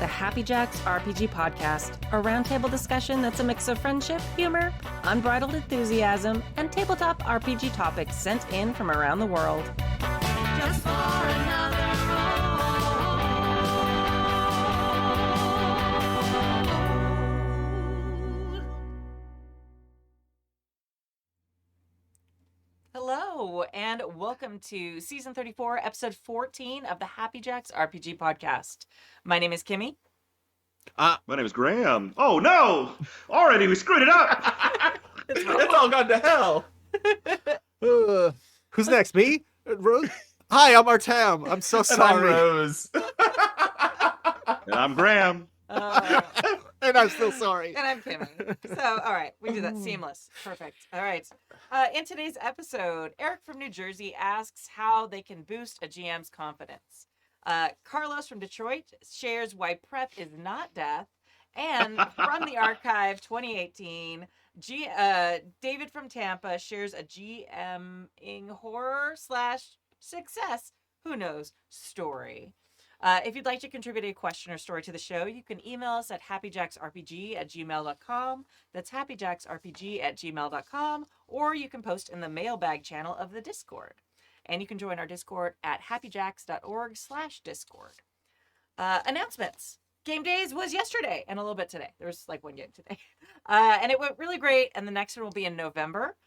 the Happy Jacks RPG podcast, a roundtable discussion that's a mix of friendship, humor, unbridled enthusiasm, and tabletop RPG topics sent in from around the world. Just for another Hello, and welcome to Season 34, Episode 14 of the Happy Jacks RPG podcast. My name is Kimmy. My name is Graham. Oh no! Already we screwed it up! It's all gone to hell! Who's next? Me? Rose? Hi, I'm Artam. I'm so sorry. And I'm Rose. And I'm Graham. And I'm still sorry. And I'm Kimmy. So, all right, we do that. Seamless. Perfect. All right. In today's episode, Eric from New Jersey asks how they can boost a GM's confidence. Carlos from Detroit shares why prep is not death. And from the archive 2018, David from Tampa shares a GMing horror/success, who knows, story. If you'd like to contribute a question or story to the show, you can email us at happyjacksrpg@gmail.com. That's happyjacksrpg@gmail.com. Or you can post in the mailbag channel of the Discord. And you can join our Discord at happyjacks.org/Discord. Announcements. Game Days was yesterday and a little bit today. There was like one game today. And it went really great. And the next one will be in November.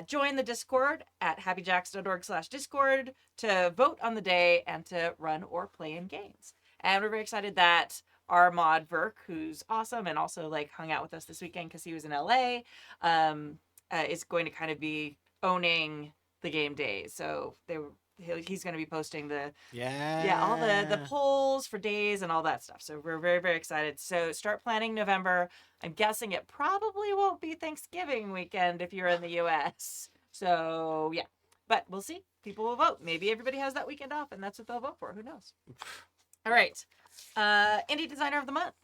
Join the Discord at happyjacks.org/Discord to vote on the day and to run or play in games. And we're very excited that our mod Verk, who's awesome and also like hung out with us this weekend because he was in LA, is going to kind of be owning the game days. So he's going to be posting all the polls for days and all that stuff. So we're very, very excited. So start planning November. I'm guessing it probably won't be Thanksgiving weekend if you're in the US. So yeah, but we'll see. People will vote. Maybe everybody has that weekend off and that's what they'll vote for. Who knows? All right. Indie Designer of the Month.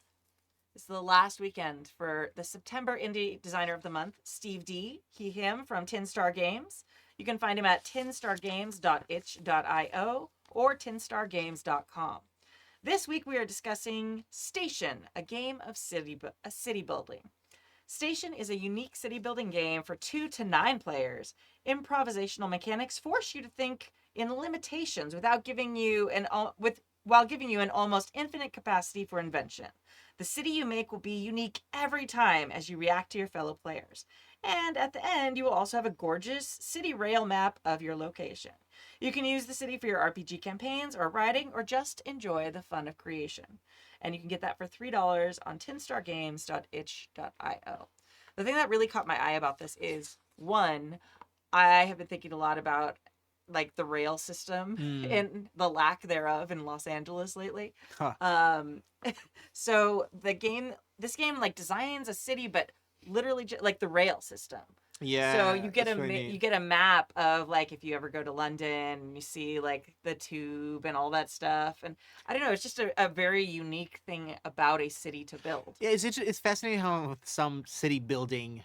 This is the last weekend for the September Indie Designer of the Month, Steve D. Him from Tin Star Games. You can find him at tinstargames.itch.io or tinstargames.com. This week we are discussing Station, a game of city building. Station is a unique city building game for 2 to 9 players. Improvisational mechanics force you to think in limitations while giving you an almost infinite capacity for invention. The city you make will be unique every time as you react to your fellow players. And at the end, you will also have a gorgeous city rail map of your location. You can use the city for your RPG campaigns or writing or just enjoy the fun of creation. And you can get that for $3 on tinstargames.itch.io. The thing that really caught my eye about this is, one, I have been thinking a lot about like the rail system and the lack thereof in Los Angeles lately. So this game like designs a city, but literally like the rail system. Yeah. So you get a map of like if you ever go to London and you see like the tube and all that stuff. And I don't know, it's just a very unique thing about a city to build. Yeah, it's fascinating how with some city building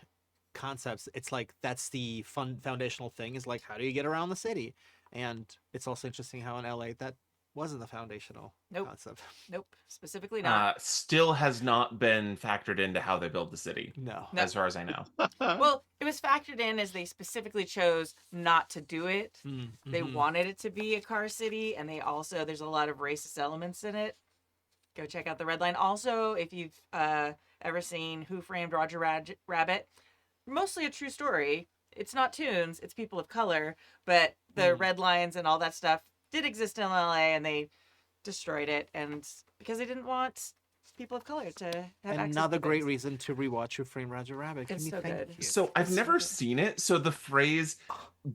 concepts, it's like that's the foundational thing is like how do you get around the city? And it's also interesting how in LA that wasn't the foundational concept. Nope, specifically not. Still has not been factored into how they build the city. No. As far as I know. Well, it was factored in as they specifically chose not to do it. Mm-hmm. They wanted it to be a car city, and there's a lot of racist elements in it. Go check out the Red Line. Also, if you've ever seen Who Framed Roger Rabbit, mostly a true story. It's not toons, it's people of color, but the red lines and all that stuff did exist in LA, and they destroyed it, and because they didn't want people of color to have access another to great things. reason to rewatch Who Framed Roger Rabbit. It's so good. So I've never seen it. So the phrase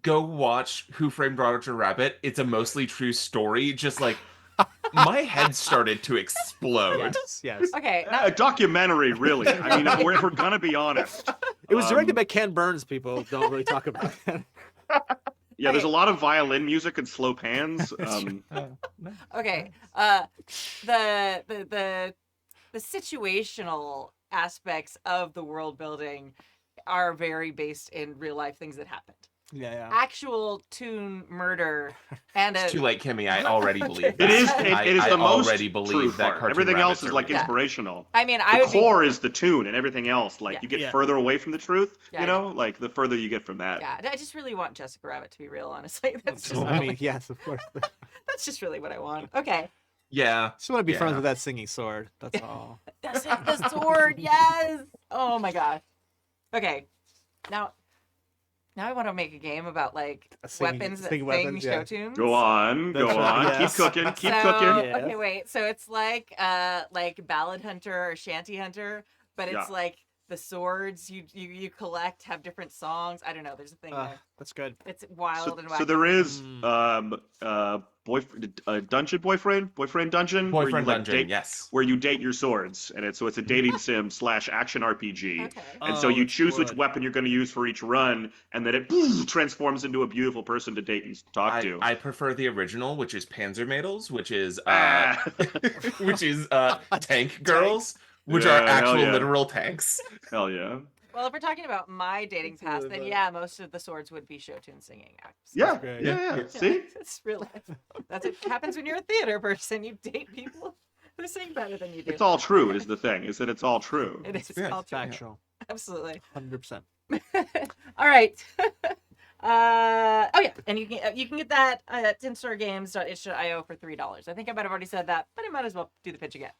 "go watch Who Framed Roger Rabbit," it's a mostly true story. Just like my head started to explode. Yes. Okay. A documentary, really. I mean, if we're gonna be honest. It was directed by Ken Burns. People don't really talk about it. Yeah, there's a lot of violin music and slow pans. Okay. The situational aspects of the world building are very based in real life things that happened. Yeah. actual toon murder and It's a too late, Kimmy. I already believe Okay. that. It is. I It is the most already believe true that part. cartoon Everything else rabbits is are like real. inspirational. I mean, I The would be core is the tune, and everything else, like Yeah. you get Yeah. further away from the truth. Yeah, You I know, like the further you get from that. Yeah, I just really want Jessica Rabbit to be real, honestly. That's just I really, mean, yes, of course. that's just really what I want. Okay. Yeah. Just want to be friends Yeah. with that singing sword. That's all. That's it, the sword, yes! Oh my gosh. Okay. Now I want to make a game about like Singing- weapons that singing sing weapons, show yeah. tunes. Go on, That's go right, on. yes. Keep cooking, keep So, cooking. Yes. okay, wait. So it's like Ballad Hunter or Shanty Hunter, but it's Yeah. like the swords you collect have different songs. I don't know. There's a thing there. That's good. It's wild and wacky. So there is Mm. dungeon boyfriend dungeon where you Boyfriend like dungeon. date Yes. where you date your swords, and it's a dating sim / action RPG. Okay. And so Oh, you that's choose which good. weapon you're going to use for each run, and then it transforms into a beautiful person to date and talk to. I prefer the original, which is Panzermädels, which is Ah. which is tank girls, which Yeah, are hell actual yeah. literal tanks. Hell yeah. Well, if we're talking about my dating That's past, really then funny. yeah, most of the swords would be show tune singing acts. Yeah, great. yeah. Yeah, See? it's really that's what happens when you're a theater person. You date people who sing better than you do. It's all true is the thing, is that it's all true. It is Yeah, all true. Factual. Absolutely. 100%. All right. Oh yeah, and you can get that at tinstoregames.itch.io for $3. I think I might have already said that, but I might as well do the pitch again.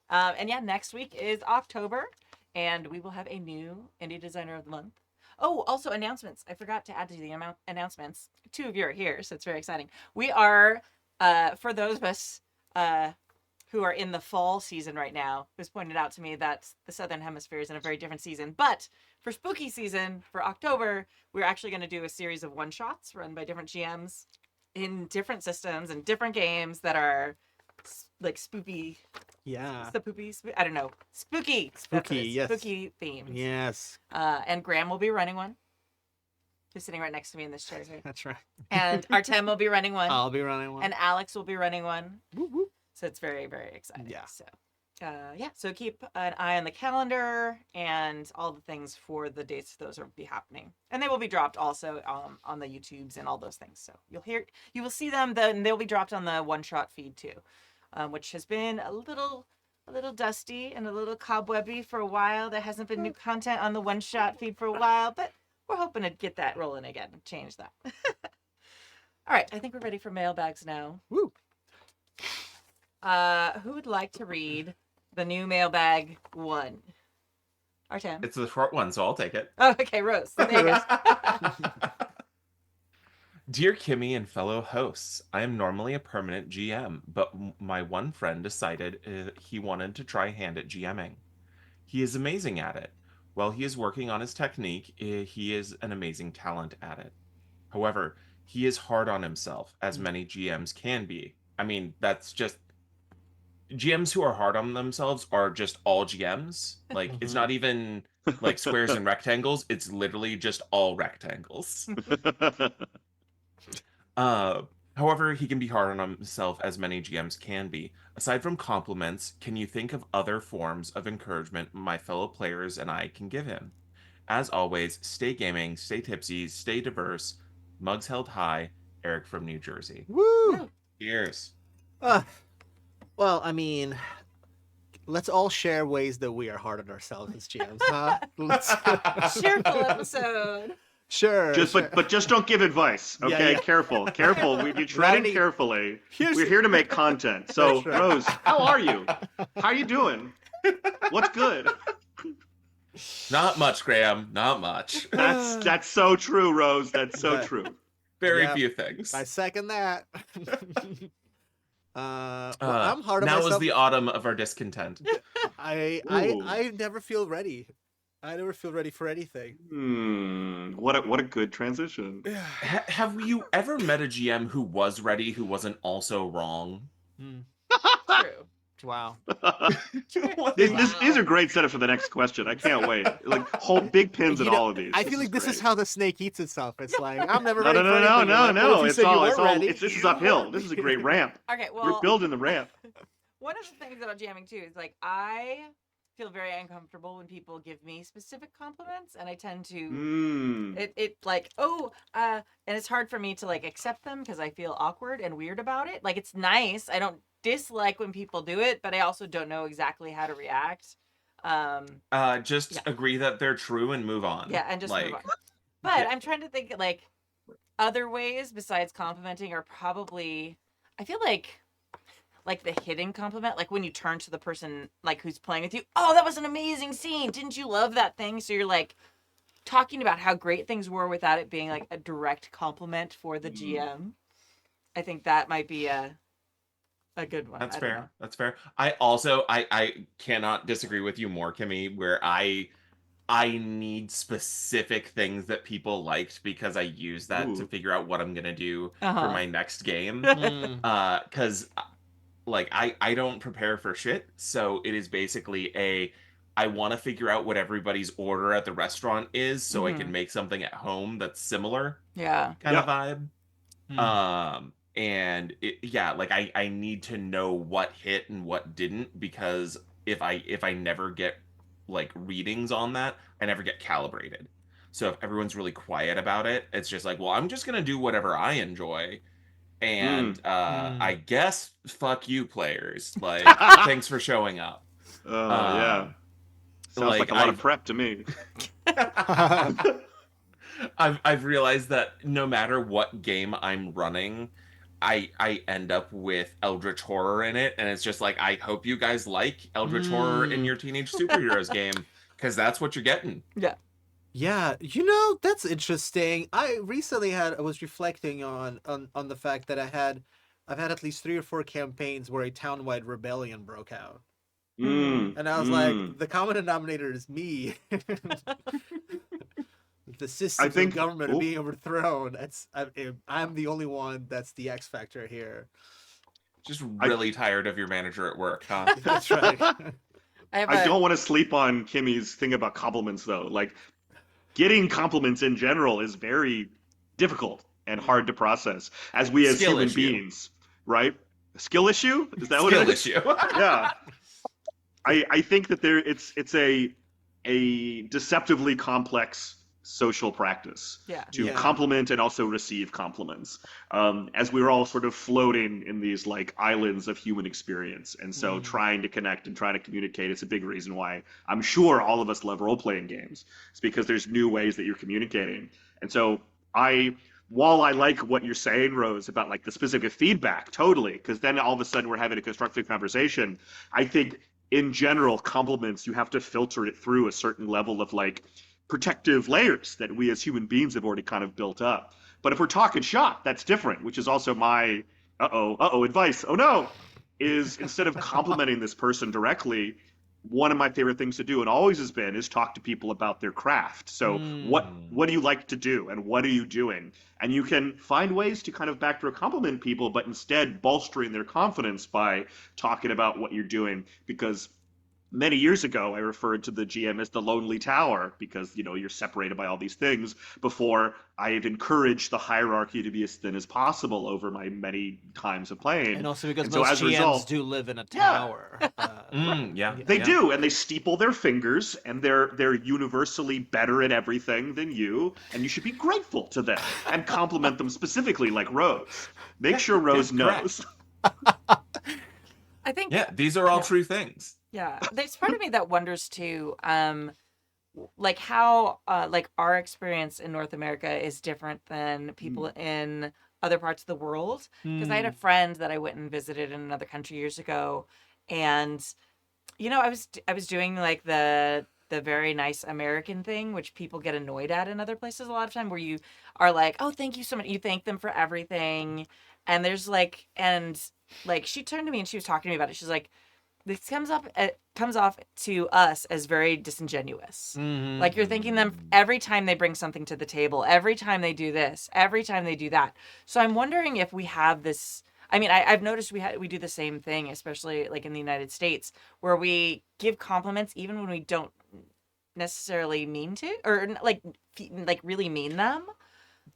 And yeah, next week is October, and we will have a new Indie Designer of the Month. Oh, also announcements. I forgot to add to the announcements. 2 of you are here, so it's very exciting. We are, for those of us who are in the fall season right now, it was pointed out to me that the Southern Hemisphere is in a very different season. But for spooky season, for October, we're actually going to do a series of one-shots run by different GMs in different systems and different games that are like spoopy. Yeah. I don't know. Spooky. That's what it Spooky, is. yes. Spooky themes. Yes. And Graham will be running one. Who's sitting right next to me in this chair here. That's right. And Artem will be running one. I'll be running one. And Alex will be running one. Whoop, whoop. So it's very, very exciting. Yeah. So, yeah. So keep an eye on the calendar and all the things for the dates those will be happening, and they will be dropped also on the YouTubes and all those things. So you will see them. Then they'll be dropped on the one shot feed too, which has been a little dusty and a little cobwebby for a while. There hasn't been new content on the one shot feed for a while, but we're hoping to get that rolling again and change that. All right, I think we're ready for mailbags now. Woo. Who would like to read the new mailbag one? Artem. It's a short one, so I'll take it. Oh, okay, Rose. There you go. Dear Kimmy and fellow hosts, I am normally a permanent GM, but my one friend decided he wanted to try hand at GMing. He is amazing at it. While he is working on his technique, he is an amazing talent at it. However, he is hard on himself, as many GMs can be. I mean, that's just... GMs who are hard on themselves are just all GMs. Like, it's not even like squares and rectangles. It's literally just all rectangles. However, he can be hard on himself, as many GMs can be. Aside from compliments, can you think of other forms of encouragement my fellow players and I can give him? As always, stay gaming, stay tipsy, stay diverse. Mugs held high. Eric from New Jersey. Woo. Cheers. Well, I mean, let's all share ways that we are hard on ourselves as GMs, huh? Let's... Cheerful episode. Sure. sure. But just don't give advice, Yeah, okay? yeah. Careful. We're Not treading any- carefully. Here's- We're here to make content. So, That's right. Rose, how are you? How you doing? What's good? Not much, Graham. Not much. That's so true, Rose. That's so But- true. Very Yeah. few things. I second that. Well, I'm hard on now myself. is the autumn of our discontent. I never feel ready. I never feel ready for anything. What a good transition. Have you ever met a GM who was ready, who wasn't also wrong? True. Wow. These are great setups for the next question. I can't wait. Like, hold big pins in You know, all of these. I feel like this is how the snake eats itself. It's like, I'm never No, ready no, for no, anything. no, I'm like, no, well, if no. you It's said you all. weren't ready, This is you uphill. weren't. This is a great ramp. Okay, We're well, building the ramp. one of the things about jamming too is like I feel very uncomfortable when people give me specific compliments, and I tend to it like and it's hard for me to like accept them because I feel awkward and weird about it. Like it's nice. I don't dislike when people do it, but I also don't know exactly how to react. Just Yeah. agree that they're true and move on. Yeah, and just move like, on. But yeah. I'm trying to think like other ways besides complimenting are probably I feel like the hidden compliment, like when you turn to the person like who's playing with you, oh, that was an amazing scene. Didn't you love that thing? So you're like talking about how great things were without it being like a direct compliment for the GM. I think that might be a good one. That's I don't fair. know. That's fair. I also I cannot disagree with you more, Kimmy, where I need specific things that people liked because I use that to Ooh. figure out what I'm gonna do for Uh-huh. my next game. Mm. Because like I don't prepare for shit, so it is basically I want to figure out what everybody's order at the restaurant is so I can make something at home that's similar Yeah. kind of Yeah. vibe. And yeah, like I need to know what hit and what didn't, because if I never get like readings on that, I never get calibrated. So if everyone's really quiet about it, it's just like, well, I'm just gonna do whatever I enjoy. And I guess fuck you players. Like, thanks for showing up. Oh yeah. Sounds like a lot of prep to me. I've realized that no matter what game I'm running, I end up with Eldritch Horror in it, and it's just like, I hope you guys like Eldritch Horror in your teenage superheroes game, because that's what you're getting. Yeah. Yeah, that's interesting. I was reflecting on the fact that I've had at least 3 or 4 campaigns where a townwide rebellion broke out. And I was like, the common denominator is me. The systems of government are being overthrown. I'm the only one that's the X factor here. Just really tired of your manager at work, huh? That's right. I don't want to sleep on Kimmy's thing about compliments, though. Like, getting compliments in general is very difficult and hard to process, as we as Skill human issue. beings, right? Skill issue? Is that what it is? Skill issue. Yeah. I think that it's a deceptively complex social practice to compliment and also receive compliments, as we're all sort of floating in these like islands of human experience. And so trying to connect and trying to communicate is a big reason why I'm sure all of us love role-playing games. It's because there's new ways that you're communicating. And so while I like what you're saying, Rose, about like the specific feedback, totally, because then all of a sudden we're having a constructive conversation, I think in general, compliments, you have to filter it through a certain level of like protective layers that we as human beings have already kind of built up. But if we're talking shop, that's different, which is also my advice. Oh no, is instead of complimenting this person directly, one of my favorite things to do, and always has been, is talk to people about their craft. So what do you like to do, and what are you doing? And you can find ways to kind of backdoor compliment people, but instead bolstering their confidence by talking about what you're doing. Because many years ago, I referred to the GM as the lonely tower because, you're separated by all these things, before I had encouraged the hierarchy to be as thin as possible over my many times of playing. And also because most GMs do live in a tower. They do, and they steeple their fingers, and they're universally better at everything than you, and you should be grateful to them and compliment them specifically, like Rose. Make sure Rose knows. I think these are all true things. Yeah, there's part of me that wonders too, like how like our experience in North America is different than people in other parts of the world. Because I had a friend that I went and visited in another country years ago, and I was doing like the very nice American thing, which people get annoyed at in other places a lot of time, where you are like, oh, thank you so much. You thank them for everything, and there's like, and like she turned to me and she was talking to me about it. She's like, this comes off to us as very disingenuous. Like you're thanking them every time they bring something to the table, every time they do this, every time they do that. So I'm wondering if we have this. I mean, I've noticed we do the same thing, especially like in the United States, where we give compliments even when we don't necessarily mean to, or like really mean them.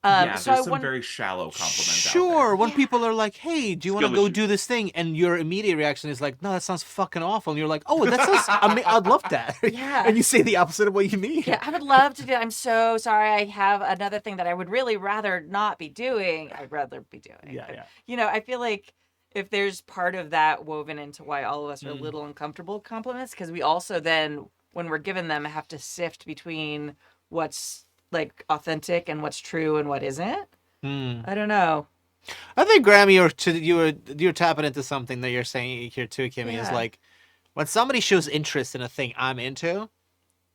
Yeah, So there's some very shallow compliments out Sure, there. when Yeah. people are like, "Hey, do you want to Skill go issue. do this thing?" and your immediate reaction is like, "No, that sounds fucking awful," and you're like, "Oh, that sounds. I'd love that." Yeah. And you say the opposite of what you mean. Yeah, I would love to do. I'm so sorry. I have another thing that I would really rather not be doing. I'd rather be doing. Yeah, But, yeah. I feel like if there's part of that woven into why all of us are a Mm. little uncomfortable with compliments, because we also then, when we're given them, have to sift between what's like authentic and what's true and what isn't. I don't know. I think Grammy, you're tapping into something that you're saying here too, Kimmy. Is Yeah. like when somebody shows interest in a thing I'm into,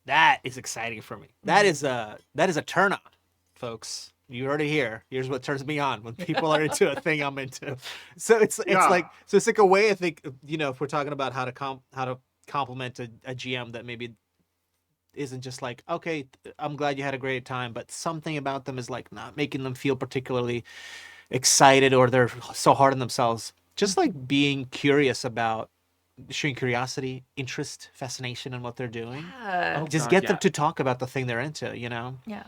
that is exciting for me. That is a turn on, folks. You heard it here. Here's what turns me on when people are into a thing I'm into. So it's like a way, I think, if we're talking about how to compliment a GM that maybe isn't just like, okay, I'm glad you had a great time, but something about them is like not making them feel particularly excited, or they're so hard on themselves. Just like being curious about, showing curiosity, interest, fascination in what they're doing. Yeah. Just get them to talk about the thing they're into, Yeah.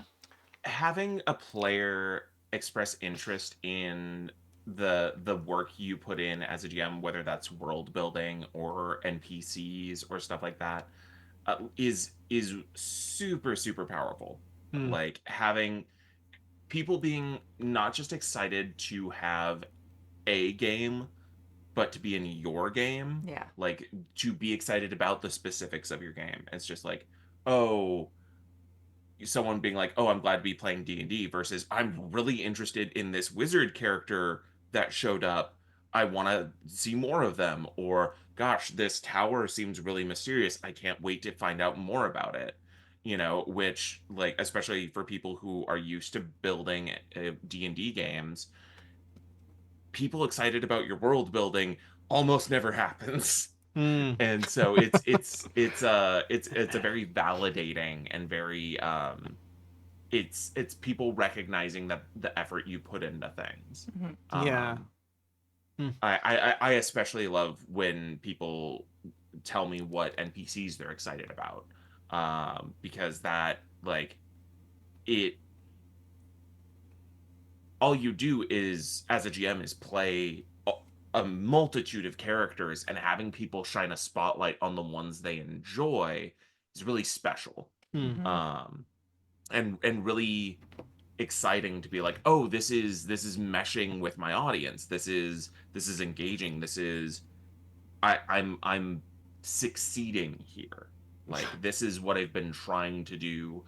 Having a player express interest in the work you put in as a GM, whether that's world building or NPCs or stuff like that, is super super powerful. Like having people being not just excited to have a game, but to be in your game. Yeah. Like to be excited about the specifics of your game. It's just like, oh, someone being like, "Oh, I'm glad to be playing D&D," versus I'm really interested in this wizard character that showed up. I want to see more of them. Or, gosh, this tower seems really mysterious. I can't wait to find out more about it. Which, like, especially for people who are used to building D&D games, people excited about your world building almost never happens. And so it's a very validating and very it's people recognizing that the effort you put into things. Yeah. I especially love when people tell me what NPCs they're excited about, because that, like, it all you do is, as a GM, is play a multitude of characters, and having people shine a spotlight on the ones they enjoy is really special. And really exciting to be like, oh, this is meshing with my audience. This is engaging. This is I'm succeeding here. Like, this is what I've been trying to do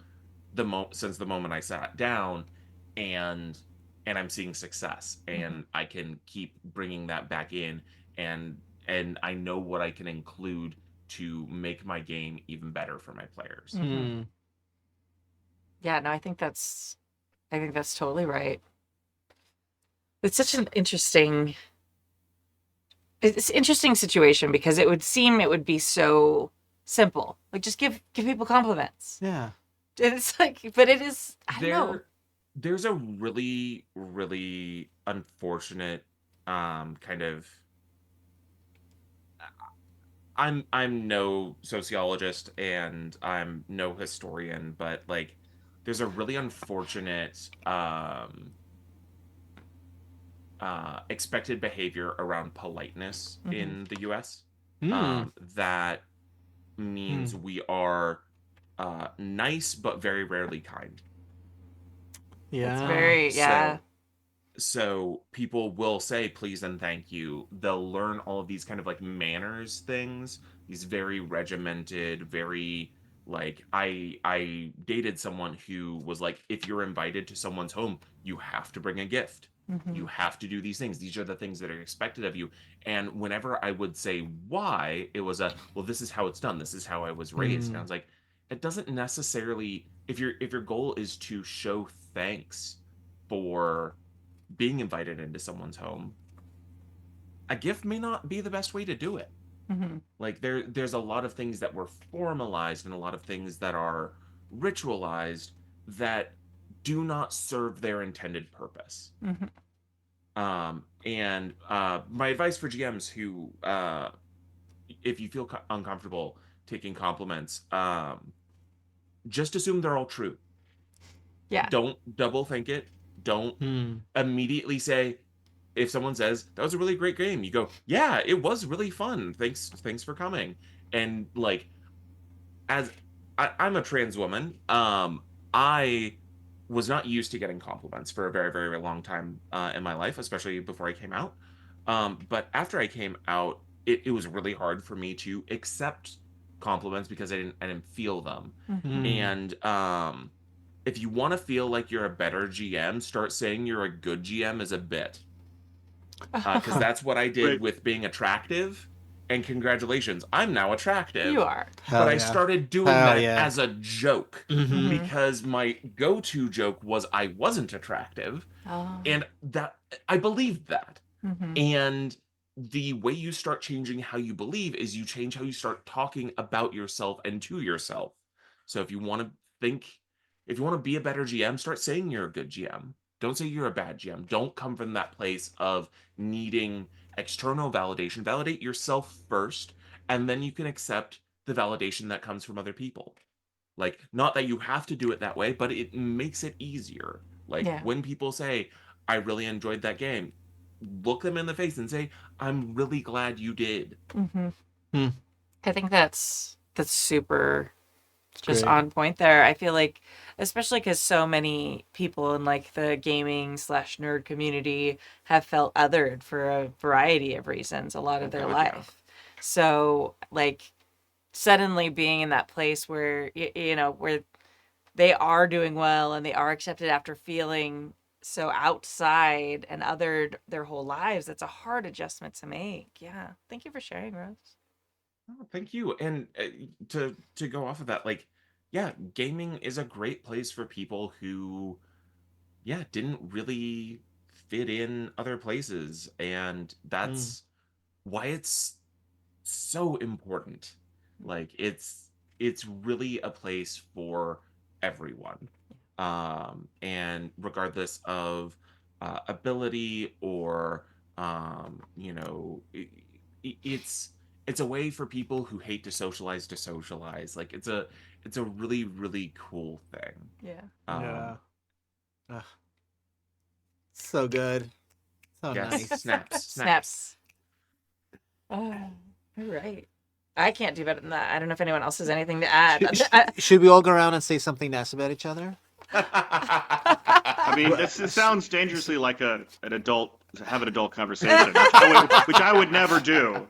since the moment I sat down, and I'm seeing success, and I can keep bringing that back in, and I know what I can include to make my game even better for my players. Yeah, no, I think that's totally right. It's such an interesting situation, because it would seem it would be so simple. Like, just give people compliments. Yeah. And it's like, but it is, I don't know. There's a really, really unfortunate kind of. I'm no sociologist and I'm no historian, but, like, there's a really unfortunate expected behavior around politeness in the U.S. That means we are nice but very rarely kind. Yeah. It's very, yeah. So people will say please and thank you. They'll learn all of these kind of, like, manners things, these very regimented, very, like, I dated someone who was like, if you're invited to someone's home, you have to bring a gift. You have to do these things. These are the things that are expected of you. And whenever I would say why, it was well, this is how it's done. This is how I was raised. And I was like, it doesn't necessarily, if your goal is to show thanks for being invited into someone's home, a gift may not be the best way to do it. Like, there's a lot of things that were formalized and a lot of things that are ritualized that do not serve their intended purpose. And my advice for GMs who, if you feel uncomfortable taking compliments, just assume they're all true. Yeah. Don't double think it. Don't immediately say, if someone says that was a really great game, you go, yeah, it was really fun. Thanks for coming. And like, as I'm a trans woman, I was not used to getting compliments for a very, very long time in my life, especially before I came out. But after I came out, it was really hard for me to accept compliments because I didn't feel them. And if you want to feel like you're a better GM, start saying you're a good GM as a bit. Because that's what I did with being attractive. And congratulations, I'm now attractive. You are. But I started doing that as a joke because my go-to joke was I wasn't attractive. And that I believed that. And the way you start changing how you believe is you change how you start talking about yourself and to yourself. So if you want to be a better GM, start saying you're a good GM. Don't say you're a bad GM. Don't come from that place of needing external validation. Validate yourself first, and then you can accept the validation that comes from other people. Like, not that you have to do it that way, but it makes it easier. Like, when people say, I really enjoyed that game, look them in the face and say, I'm really glad you did. I think that's super just on point there. I feel like, especially because so many people in like the gaming/nerd community have felt othered for a variety of reasons a lot of their life. So like suddenly being in that place where where they are doing well and they are accepted after feeling so outside and othered their whole lives, that's a hard adjustment to make. Yeah, thank you for sharing, Rose. Oh, thank you. And to go off of that, like, yeah, gaming is a great place for people who, didn't really fit in other places, and that's why it's so important. Like, it's really a place for everyone, and regardless of ability or it's a way for people who hate to socialize. Like, it's a really, really cool thing. So good. So nice. Snaps. Oh, all right. I can't do better than that. I don't know if anyone else has anything to add. Should we all go around and say something nice about each other? I mean, it sounds dangerously like an adult conversation, which I would never do.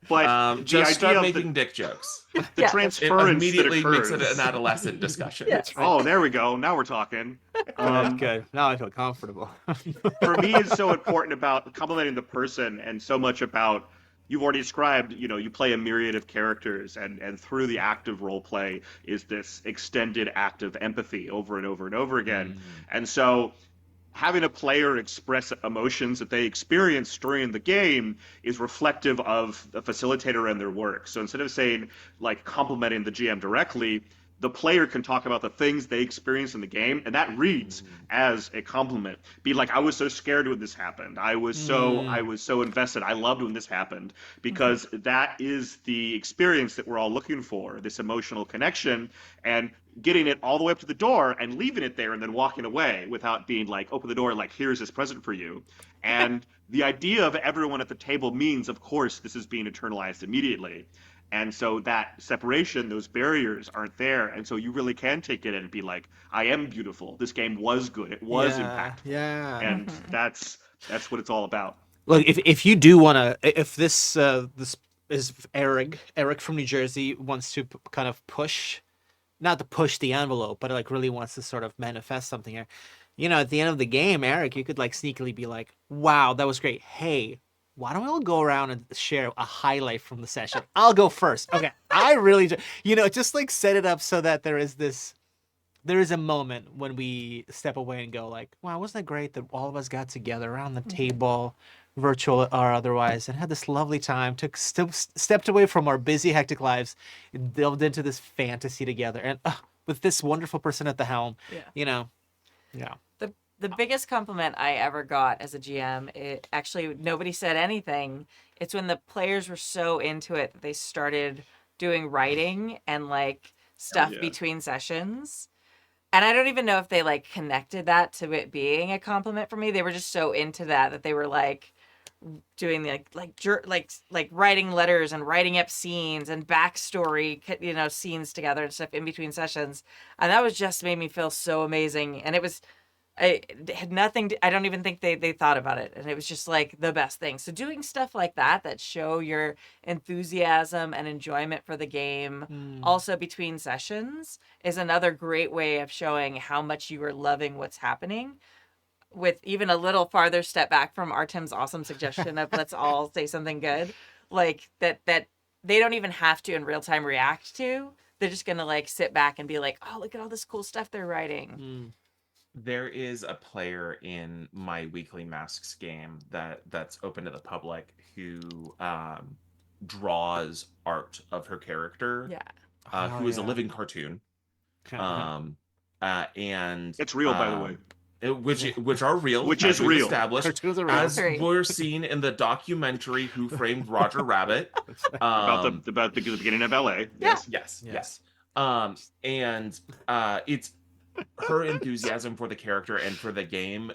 But just start making dick jokes. The transference immediately that occurs. makes it an adolescent discussion. Oh, there we go. Now we're talking. Good. Now I feel comfortable. For me, it's so important about complimenting the person, and so much about, you've already described, you play a myriad of characters, and through the act of role play is this extended act of empathy over and over and over again. And so having a player express emotions that they experience during the game is reflective of the facilitator and their work. So instead of saying, like, complimenting the GM directly, the player can talk about the things they experience in the game, and that reads as a compliment. Be like, I was so scared when this happened. I was so invested. I loved when this happened, because that is the experience that we're all looking for, this emotional connection, and getting it all the way up to the door and leaving it there and then walking away without being like, open the door, like, here's this present for you. And the idea of everyone at the table means, of course, this is being internalized immediately. And so that separation, those barriers aren't there. And so you really can take it and be like, I am beautiful. This game was good. It was impactful. Yeah. And that's what it's all about. Look, if you do want to, if this is Eric from New Jersey wants to kind of push, not to push the envelope, but like really wants to sort of manifest something here. At the end of the game, Eric, you could like sneakily be like, wow, that was great. Hey, why don't we all go around and share a highlight from the session? I'll go first. Okay. I really, just like set it up so that there is a moment when we step away and go like, wow, wasn't it great that all of us got together around the table, virtual or otherwise, and had this lovely time, stepped away from our busy, hectic lives, and delved into this fantasy together. And with this wonderful person at the helm, Yeah. The biggest compliment I ever got as a GM, actually nobody said anything. It's when the players were so into it that they started doing writing and like stuff between sessions. And I don't even know if they like connected that to it being a compliment for me. They were just so into that they were like doing the like writing letters and writing up scenes and backstory, scenes together and stuff in between sessions. And that was just made me feel so amazing. And I had nothing I don't even think they thought about it, and it was just like the best thing. So doing stuff like that show your enthusiasm and enjoyment for the game also between sessions is another great way of showing how much you are loving what's happening, with even a little farther step back from Artem's awesome suggestion of let's all say something good, like that they don't even have to in real time react to. They're just gonna like sit back and be like, oh, look at all this cool stuff they're writing. There is a player in my weekly Masks game that's open to the public who draws art of her character, who is a living cartoon, and it's real, by the way. Which are real, which is real. Established, as we're seen in the documentary "Who Framed Roger Rabbit," about the beginning of LA. Yes. And it's her enthusiasm for the character and for the game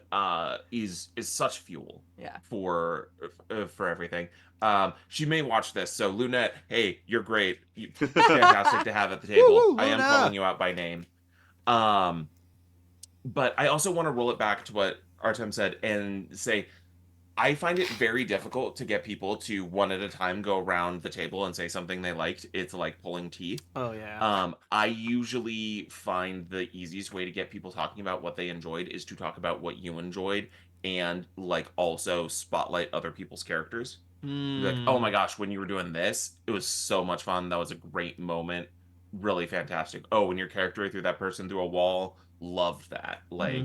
is such fuel for everything. She may watch this, so Lunette, hey, you're great, fantastic to have at the table. Woo, I am calling you out by name. But I also want to roll it back to what Artem said and say, I find it very difficult to get people to one at a time go around the table and say something they liked. It's like pulling teeth. Oh, yeah. I usually find the easiest way to get people talking about what they enjoyed is to talk about what you enjoyed and like also spotlight other people's characters. Like, oh my gosh, when you were doing this, it was so much fun. That was a great moment. Really fantastic. Oh, when your character threw that person through a wall, loved that. Like,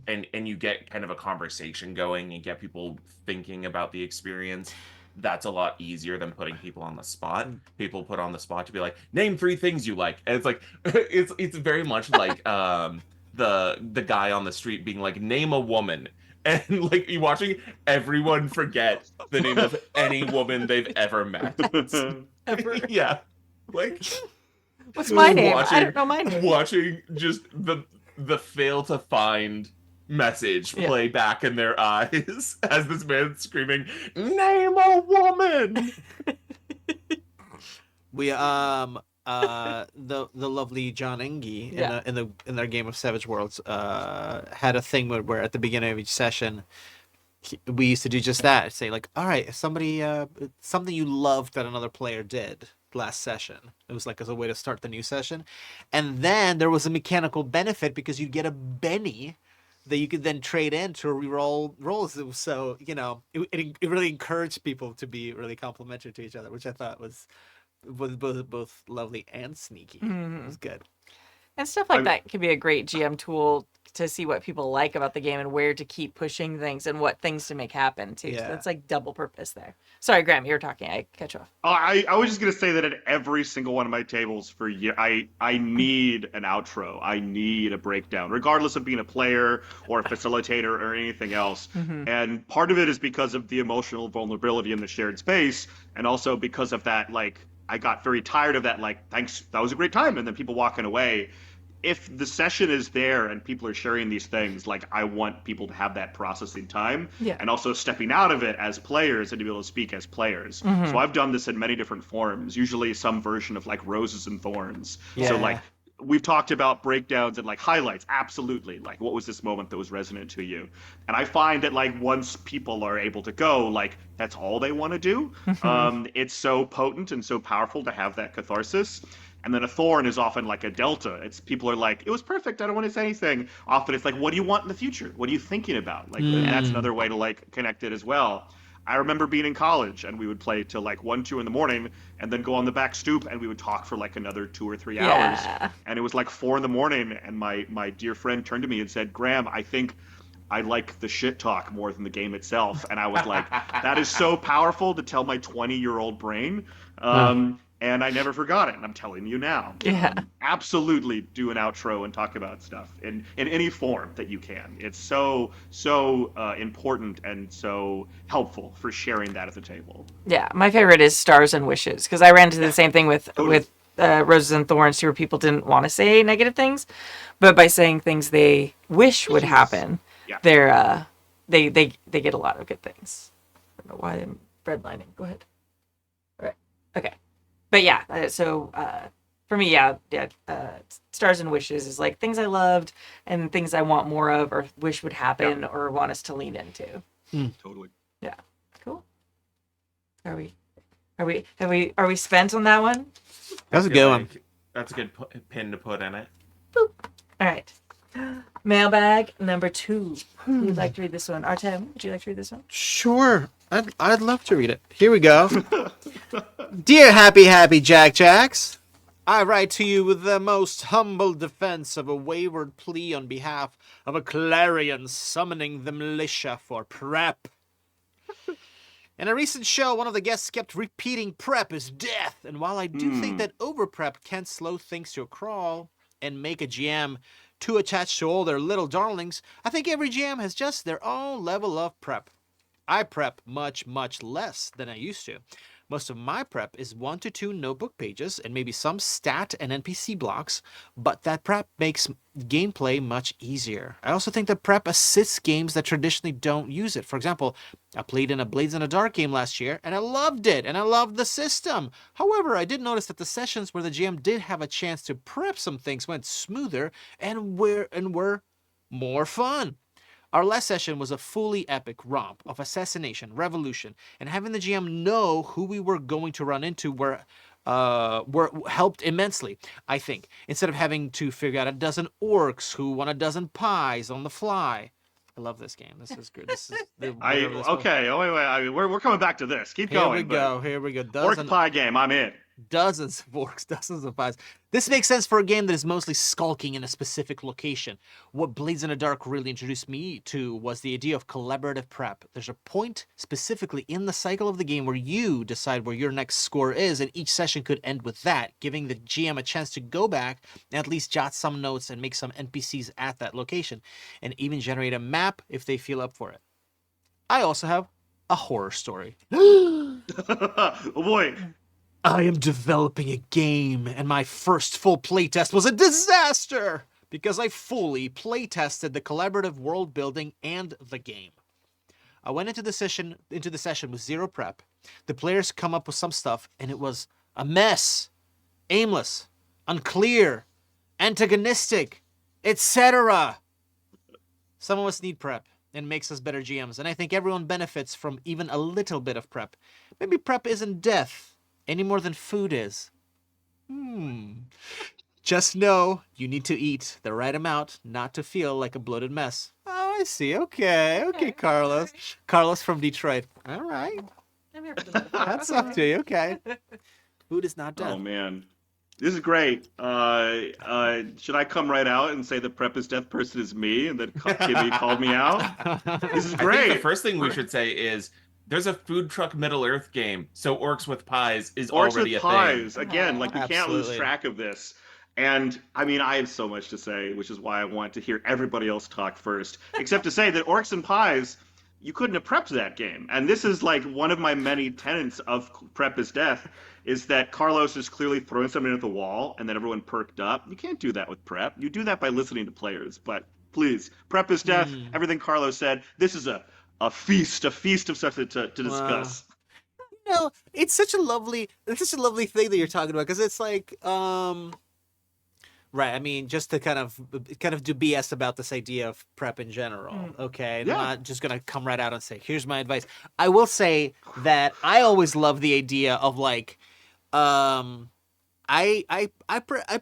and you get kind of a conversation going and get people thinking about the experience. That's a lot easier than putting people on the spot. People put on the spot to be like, name 3 things you like, and it's like it's very much like the guy on the street being like, name a woman. And like you watching everyone forget the name of any woman they've ever met. Ever. Yeah. Like, what's my name? I don't know my name. Watching just the fail to find message play back in their eyes as this man's screaming, name a woman. We the lovely John Engie in their game of Savage Worlds had a thing where at the beginning of each session we used to do just that. Say like, all right, somebody something you loved that another player did last session. It was like as a way to start the new session, and then there was a mechanical benefit because you'd get a Benny that you could then trade in to reroll rolls. So it really encouraged people to be really complimentary to each other, which I thought was both lovely and sneaky. It was good. And stuff like that can be a great GM tool to see what people like about the game and where to keep pushing things and what things to make happen too. Yeah. So that's like double purpose there. Sorry, Graham, you were talking. I cut you off. I was just gonna say that at every single one of my tables for I need an outro. I need a breakdown, regardless of being a player or a facilitator or anything else. And part of it is because of the emotional vulnerability in the shared space, and also because of that, like, I got very tired of that, like, thanks, that was a great time, and then people walking away. If the session is there and people are sharing these things, like, I want people to have that processing time, and also stepping out of it as players and to be able to speak as players. So I've done this in many different forms, usually some version of like roses and thorns. So like we've talked about breakdowns and like highlights, absolutely, like what was this moment that was resonant to you. And I find that like once people are able to go, like that's all they want to do. It's so potent and so powerful to have that catharsis. And then a thorn is often like a delta. It's people are like, it was perfect, I don't want to say anything. Often it's like, what do you want in the future? What are you thinking about? Like, and that's another way to like connect it as well. I remember being in college and we would play till like 1, 2 in the morning and then go on the back stoop and we would talk for like another 2 or 3 hours. And it was like 4 in the morning and my dear friend turned to me and said, Graham, I think I like the shit talk more than the game itself. And I was like, that is so powerful to tell my 20-year-old brain. And I never forgot it, and I'm telling you now. Absolutely do an outro and talk about stuff in any form that you can. It's so important and so helpful for sharing that at the table. Yeah, my favorite is Stars and Wishes, because I ran into the same thing with roses and thorns to where people didn't want to say negative things, but by saying things they wish would happen, they're they get a lot of good things. I don't know why I'm redlining. Go ahead. All right. Okay. But yeah, for me, stars and wishes is like things I loved and things I want more of or wish would happen or want us to lean into. Totally. Yeah. Cool. Are we spent on that one? That's a good one. That's a good pin to put in it. Boop. All right. Mailbag number 2. Who would like to read this one? Artem, would you like to read this one? Sure. I'd love to read it. Here we go. Dear Happy Jack Jacks, I write to you with the most humble defense of a wayward plea on behalf of a clarion summoning the militia for prep. In a recent show, one of the guests kept repeating prep is death, and while I do think that over-prep can slow things to a crawl and make a GM too attached to all their little darlings, I think every GM has just their own level of prep. I prep much, much less than I used to. Most of my prep is 1 to 2 notebook pages and maybe some stat and NPC blocks, but that prep makes gameplay much easier. I also think that prep assists games that traditionally don't use it. For example, I played in a Blades in the Dark game last year, and I loved it, and I loved the system. However, I did notice that the sessions where the GM did have a chance to prep some things went smoother and were more fun. Our last session was a fully epic romp of assassination, revolution, and having the GM know who we were going to run into were helped immensely, I think, instead of having to figure out a dozen orcs who want a dozen pies on the fly. I love this game. This is good. This is okay. Oh wait. We're coming back to this. Keep going. Here we go. Orc pie game. I'm in. Dozens of orcs, dozens of pies. This makes sense for a game that is mostly skulking in a specific location. What Blades in the Dark really introduced me to was the idea of collaborative prep. There's a point specifically in the cycle of the game where you decide where your next score is, and each session could end with that, giving the GM a chance to go back and at least jot some notes and make some NPCs at that location, and even generate a map if they feel up for it. I also have a horror story. Oh boy. I am developing a game, and my first full playtest was a disaster because I fully playtested the collaborative world building and the game. I went into the session with 0 prep. The players come up with some stuff, and it was a mess, aimless, unclear, antagonistic, etc. Some of us need prep and makes us better GMs, and I think everyone benefits from even a little bit of prep. Maybe prep isn't death any more than food is. Just know you need to eat the right amount not to feel like a bloated mess. Oh, I see. Okay, Carlos. Carlos from Detroit. All right. I'm here for the That's up to you. Okay. Food is not death. Oh man, this is great. Should I come right out and say the prep is death person is me, and that Kimmy called me out? This is great. I think the first thing we should say is there's a food truck Middle Earth game, so orcs with pies is already a pies. thing. Again, like we can't lose Absolutely. track of this. And I mean, I have so much to say, which is why I want to hear everybody else talk first. Except to say that orcs and pies, you couldn't have prepped that game. And this is like one of my many tenets of prep is death, is that Carlos is clearly throwing something at the wall, and then everyone perked up. You can't do that with prep. You do that by listening to players. But please, prep is death. Everything Carlos said. This is a feast of stuff to discuss. You know, it's such a lovely thing that you're talking about, because it's like, right. I mean, just to kind of do BS about this idea of prep in general. Okay, I'm not just gonna come right out and say, here's my advice. I will say that I always love the idea of like, I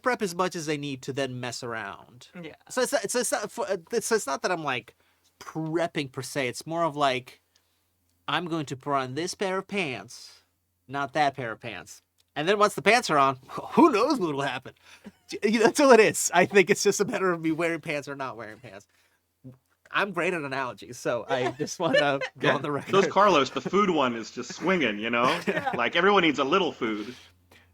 prep as much as I need to then mess around. Yeah. So it's not that I'm like prepping per se. It's more of like, I'm going to put on this pair of pants, not that pair of pants. And then once the pants are on, who knows what will happen? That's all it is. I think it's just a matter of me wearing pants or not wearing pants. I'm great at analogies, so I just want to go on the record. Those Carlos, the food one is just swinging, you know? Like everyone needs a little food.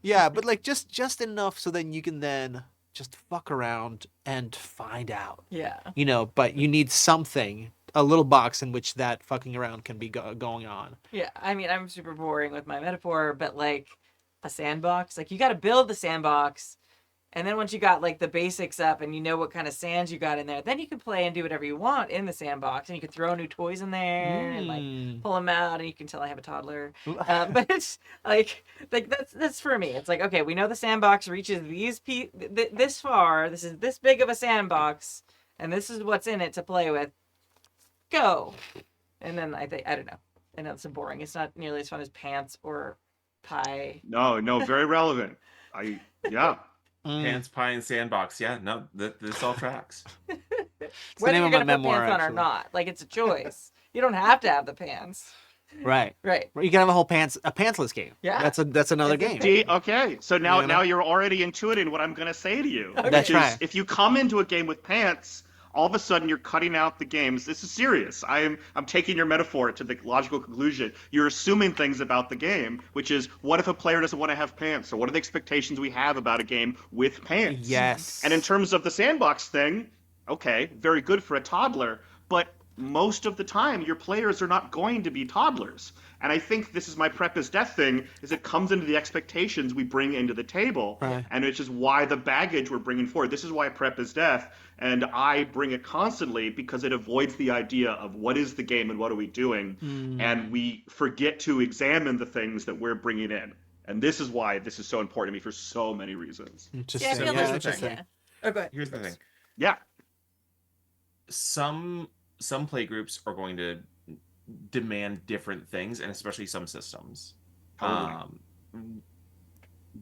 Yeah, but like just enough so then you can then just fuck around and find out. Yeah. You know, but you need something, a little box in which that fucking around can be going on. Yeah, I mean, I'm super boring with my metaphor, but like, a sandbox. Like you got to build the sandbox, and then once you got like the basics up and you know what kind of sands you got in there, then you can play and do whatever you want in the sandbox, and you can throw new toys in there and like pull them out, and you can tell I have a toddler. But it's like that's for me. It's like, okay, we know the sandbox reaches this far. This is this big of a sandbox, and this is what's in it to play with. Go. And then I don't know. I know it's boring. It's not nearly as fun as Pants or Pie. No, very relevant. Yeah. Pants, Pie, and Sandbox. Yeah, no, this all tracks. Whether you're going to put pants on or not. Like, it's a choice. You don't have to have the pants. Right. You can have a pantsless game. Yeah. That's another game. Okay. So now you're already intuiting what I'm going to say to you. Okay. That's right. If you come into a game with pants, all of a sudden you're cutting out the games. This is serious. I'm taking your metaphor to the logical conclusion. You're assuming things about the game, which is, what if a player doesn't want to have pants? Or what are the expectations we have about a game with pants? Yes. And in terms of the sandbox thing, okay, very good for a toddler, but most of the time your players are not going to be toddlers. And I think this is my prep is death thing, is it comes into the expectations we bring into the table. Right. And it's just why the baggage we're bringing forward. This is why prep is death. And I bring it constantly because it avoids the idea of what is the game and what are we doing. And we forget to examine the things that we're bringing in. And this is why this is so important to me for so many reasons. Yeah, I feel interesting. Oh, go ahead. Here's the thing. Yeah. Some play groups are going to demand different things, and especially some systems. Totally.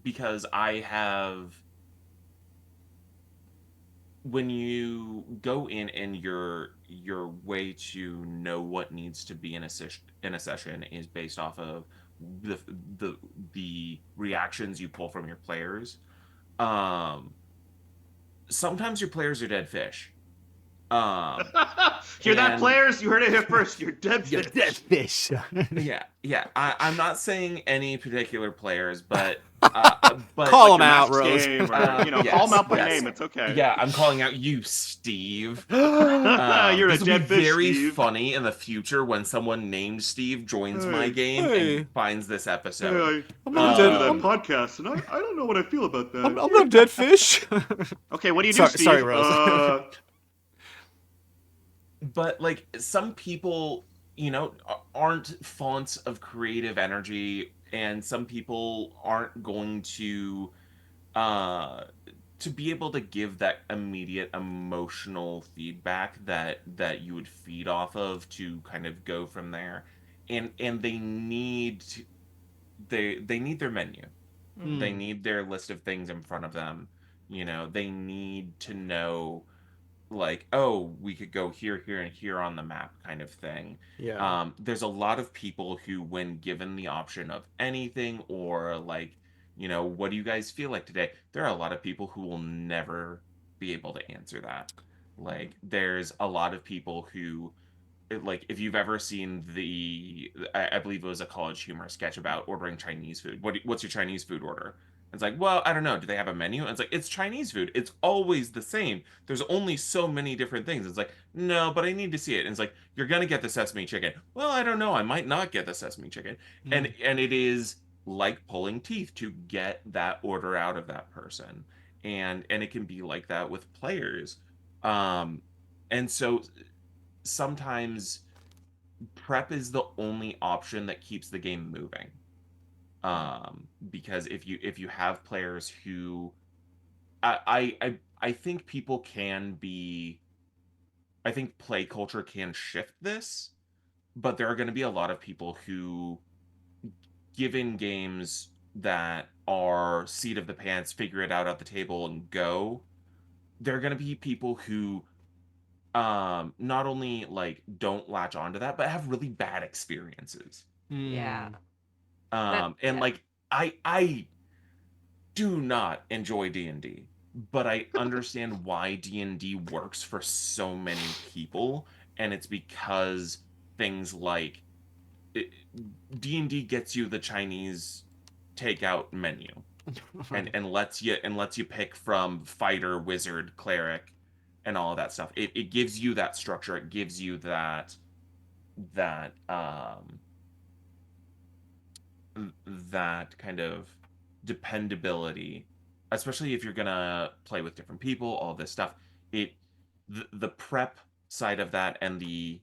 Because I have, when you go in and your way to know what needs to be in a session is based off of the reactions you pull from your players. Sometimes your players are dead fish. Hear that, players? You heard it here first. You're dead fish. You're dead fish. Yeah. I'm not saying any particular players, but call them out, Rose. Or, call them out by name. It's okay. Yeah, I'm calling out you, Steve. You're a this dead will be fish, very Steve. funny in the future when someone named Steve joins my game and finds this episode. I'm not dead to that podcast, and I don't know what I feel about that. I'm not dead fish. Okay, what do you do, Steve? Sorry, Rose. But like some people, aren't fonts of creative energy, and some people aren't going to be able to give that immediate emotional feedback that you would feed off of to kind of go from there, and they need they need their menu. They need their list of things in front of them. They need to know, like, oh, we could go here, here, and here on the map kind of thing. Yeah. There's a lot of people who, when given the option of anything, or like, what do you guys feel like today? There are a lot of people who will never be able to answer that. Like, there's a lot of people who, like, if you've ever seen I believe it was a College Humor sketch about ordering Chinese food. What's your Chinese food order? It's like, well, I don't know. Do they have a menu? And it's like, it's Chinese food. It's always the same. There's only so many different things. It's like, no, but I need to see it. And it's like, you're going to get the sesame chicken. Well, I don't know. I might not get the sesame chicken. And it is like pulling teeth to get that order out of that person. And it can be like that with players. And so sometimes prep is the only option that keeps the game moving. Because if you have players who, I think people can be, I think play culture can shift this, but there are going to be a lot of people who, given games that are seat of the pants, figure it out at the table and go, there are going to be people who not only like don't latch onto that, but have really bad experiences. Yeah. Like I do not enjoy D&D, but I understand why D&D works for so many people, and it's because things like D&D gets you the Chinese takeout menu and lets you pick from fighter, wizard, cleric, and all of that stuff. It gives you that structure. It gives you that kind of dependability, especially if you're gonna play with different people, all this stuff. The prep side of that and the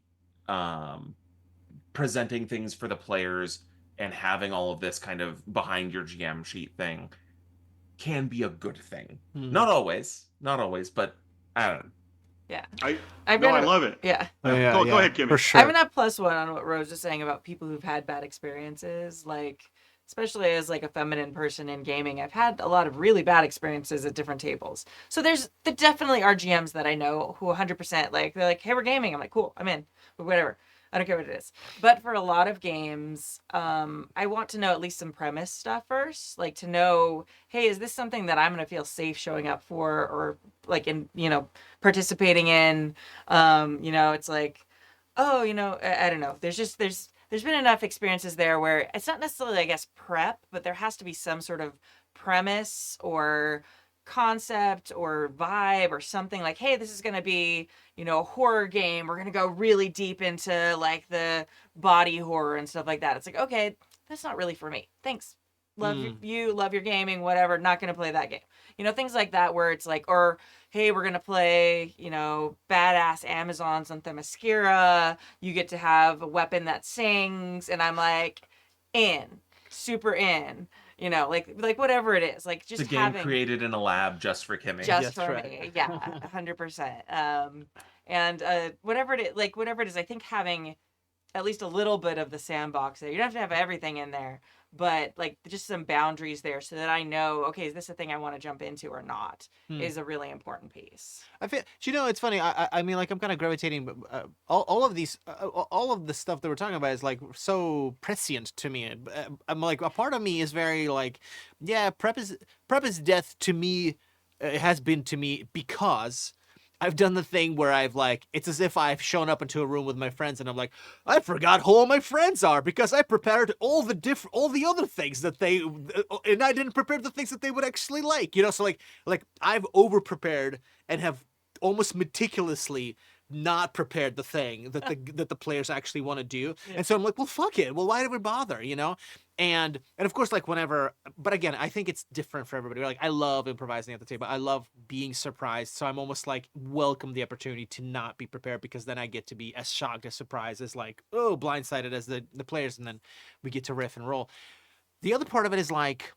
presenting things for the players and having all of this kind of behind your GM sheet thing can be a good thing. Not always, but I don't know. Yeah. I love it. Yeah. Go ahead, Kimmy. For sure. I'm gonna +1 on what Rose was saying about people who've had bad experiences. Like, especially as like a feminine person in gaming, I've had a lot of really bad experiences at different tables. So there definitely are GMs that I know who 100% like, they're like, hey, we're gaming. I'm like, cool, I'm in. Whatever. I don't care what it is. But for a lot of games, I want to know at least some premise stuff first. Like to know, hey, is this something that I'm going to feel safe showing up for or like in, participating in? It's like, oh, I don't know. There's been enough experiences there where it's not necessarily, I guess, prep, but there has to be some sort of premise or concept or vibe or something like, hey, this is going to be, a horror game. We're going to go really deep into like the body horror and stuff like that. It's like, okay, that's not really for me. Thanks. Love you, love your gaming, whatever. Not going to play that game. Things like that where it's like, or, hey, we're going to play, badass Amazons on Themyscira. You get to have a weapon that sings. And I'm like, super in. Like whatever it is, like just the game created in a lab just for Kimmy. Just for me, yeah, 100%. And whatever it is, I think having at least a little bit of the sandbox there. You don't have to have everything in there, but like just some boundaries there so that I know, okay, is this a thing I want to jump into or not? Is a really important piece. I feel, it's funny. I mean, like I'm kind of gravitating. All of these, all of the stuff that we're talking about is like so prescient to me. I'm like, a part of me is very like, yeah, prep is death to me. It has been to me because I've done the thing where I've like, it's as if I've shown up into a room with my friends and I'm like, I forgot who all my friends are because I prepared all the other things that and I didn't prepare the things that they would actually like, so like I've over prepared and have almost meticulously not prepared the thing that the players actually want to do. Yeah. And so I'm like, well, fuck it. Well, why do we bother, And of course, like whenever, but again, I think it's different for everybody. Like I love improvising at the table. I love being surprised. So I'm almost like welcome the opportunity to not be prepared because then I get to be as shocked, as surprised, as like, oh, blindsided as the players. And then we get to riff and roll. The other part of it is like,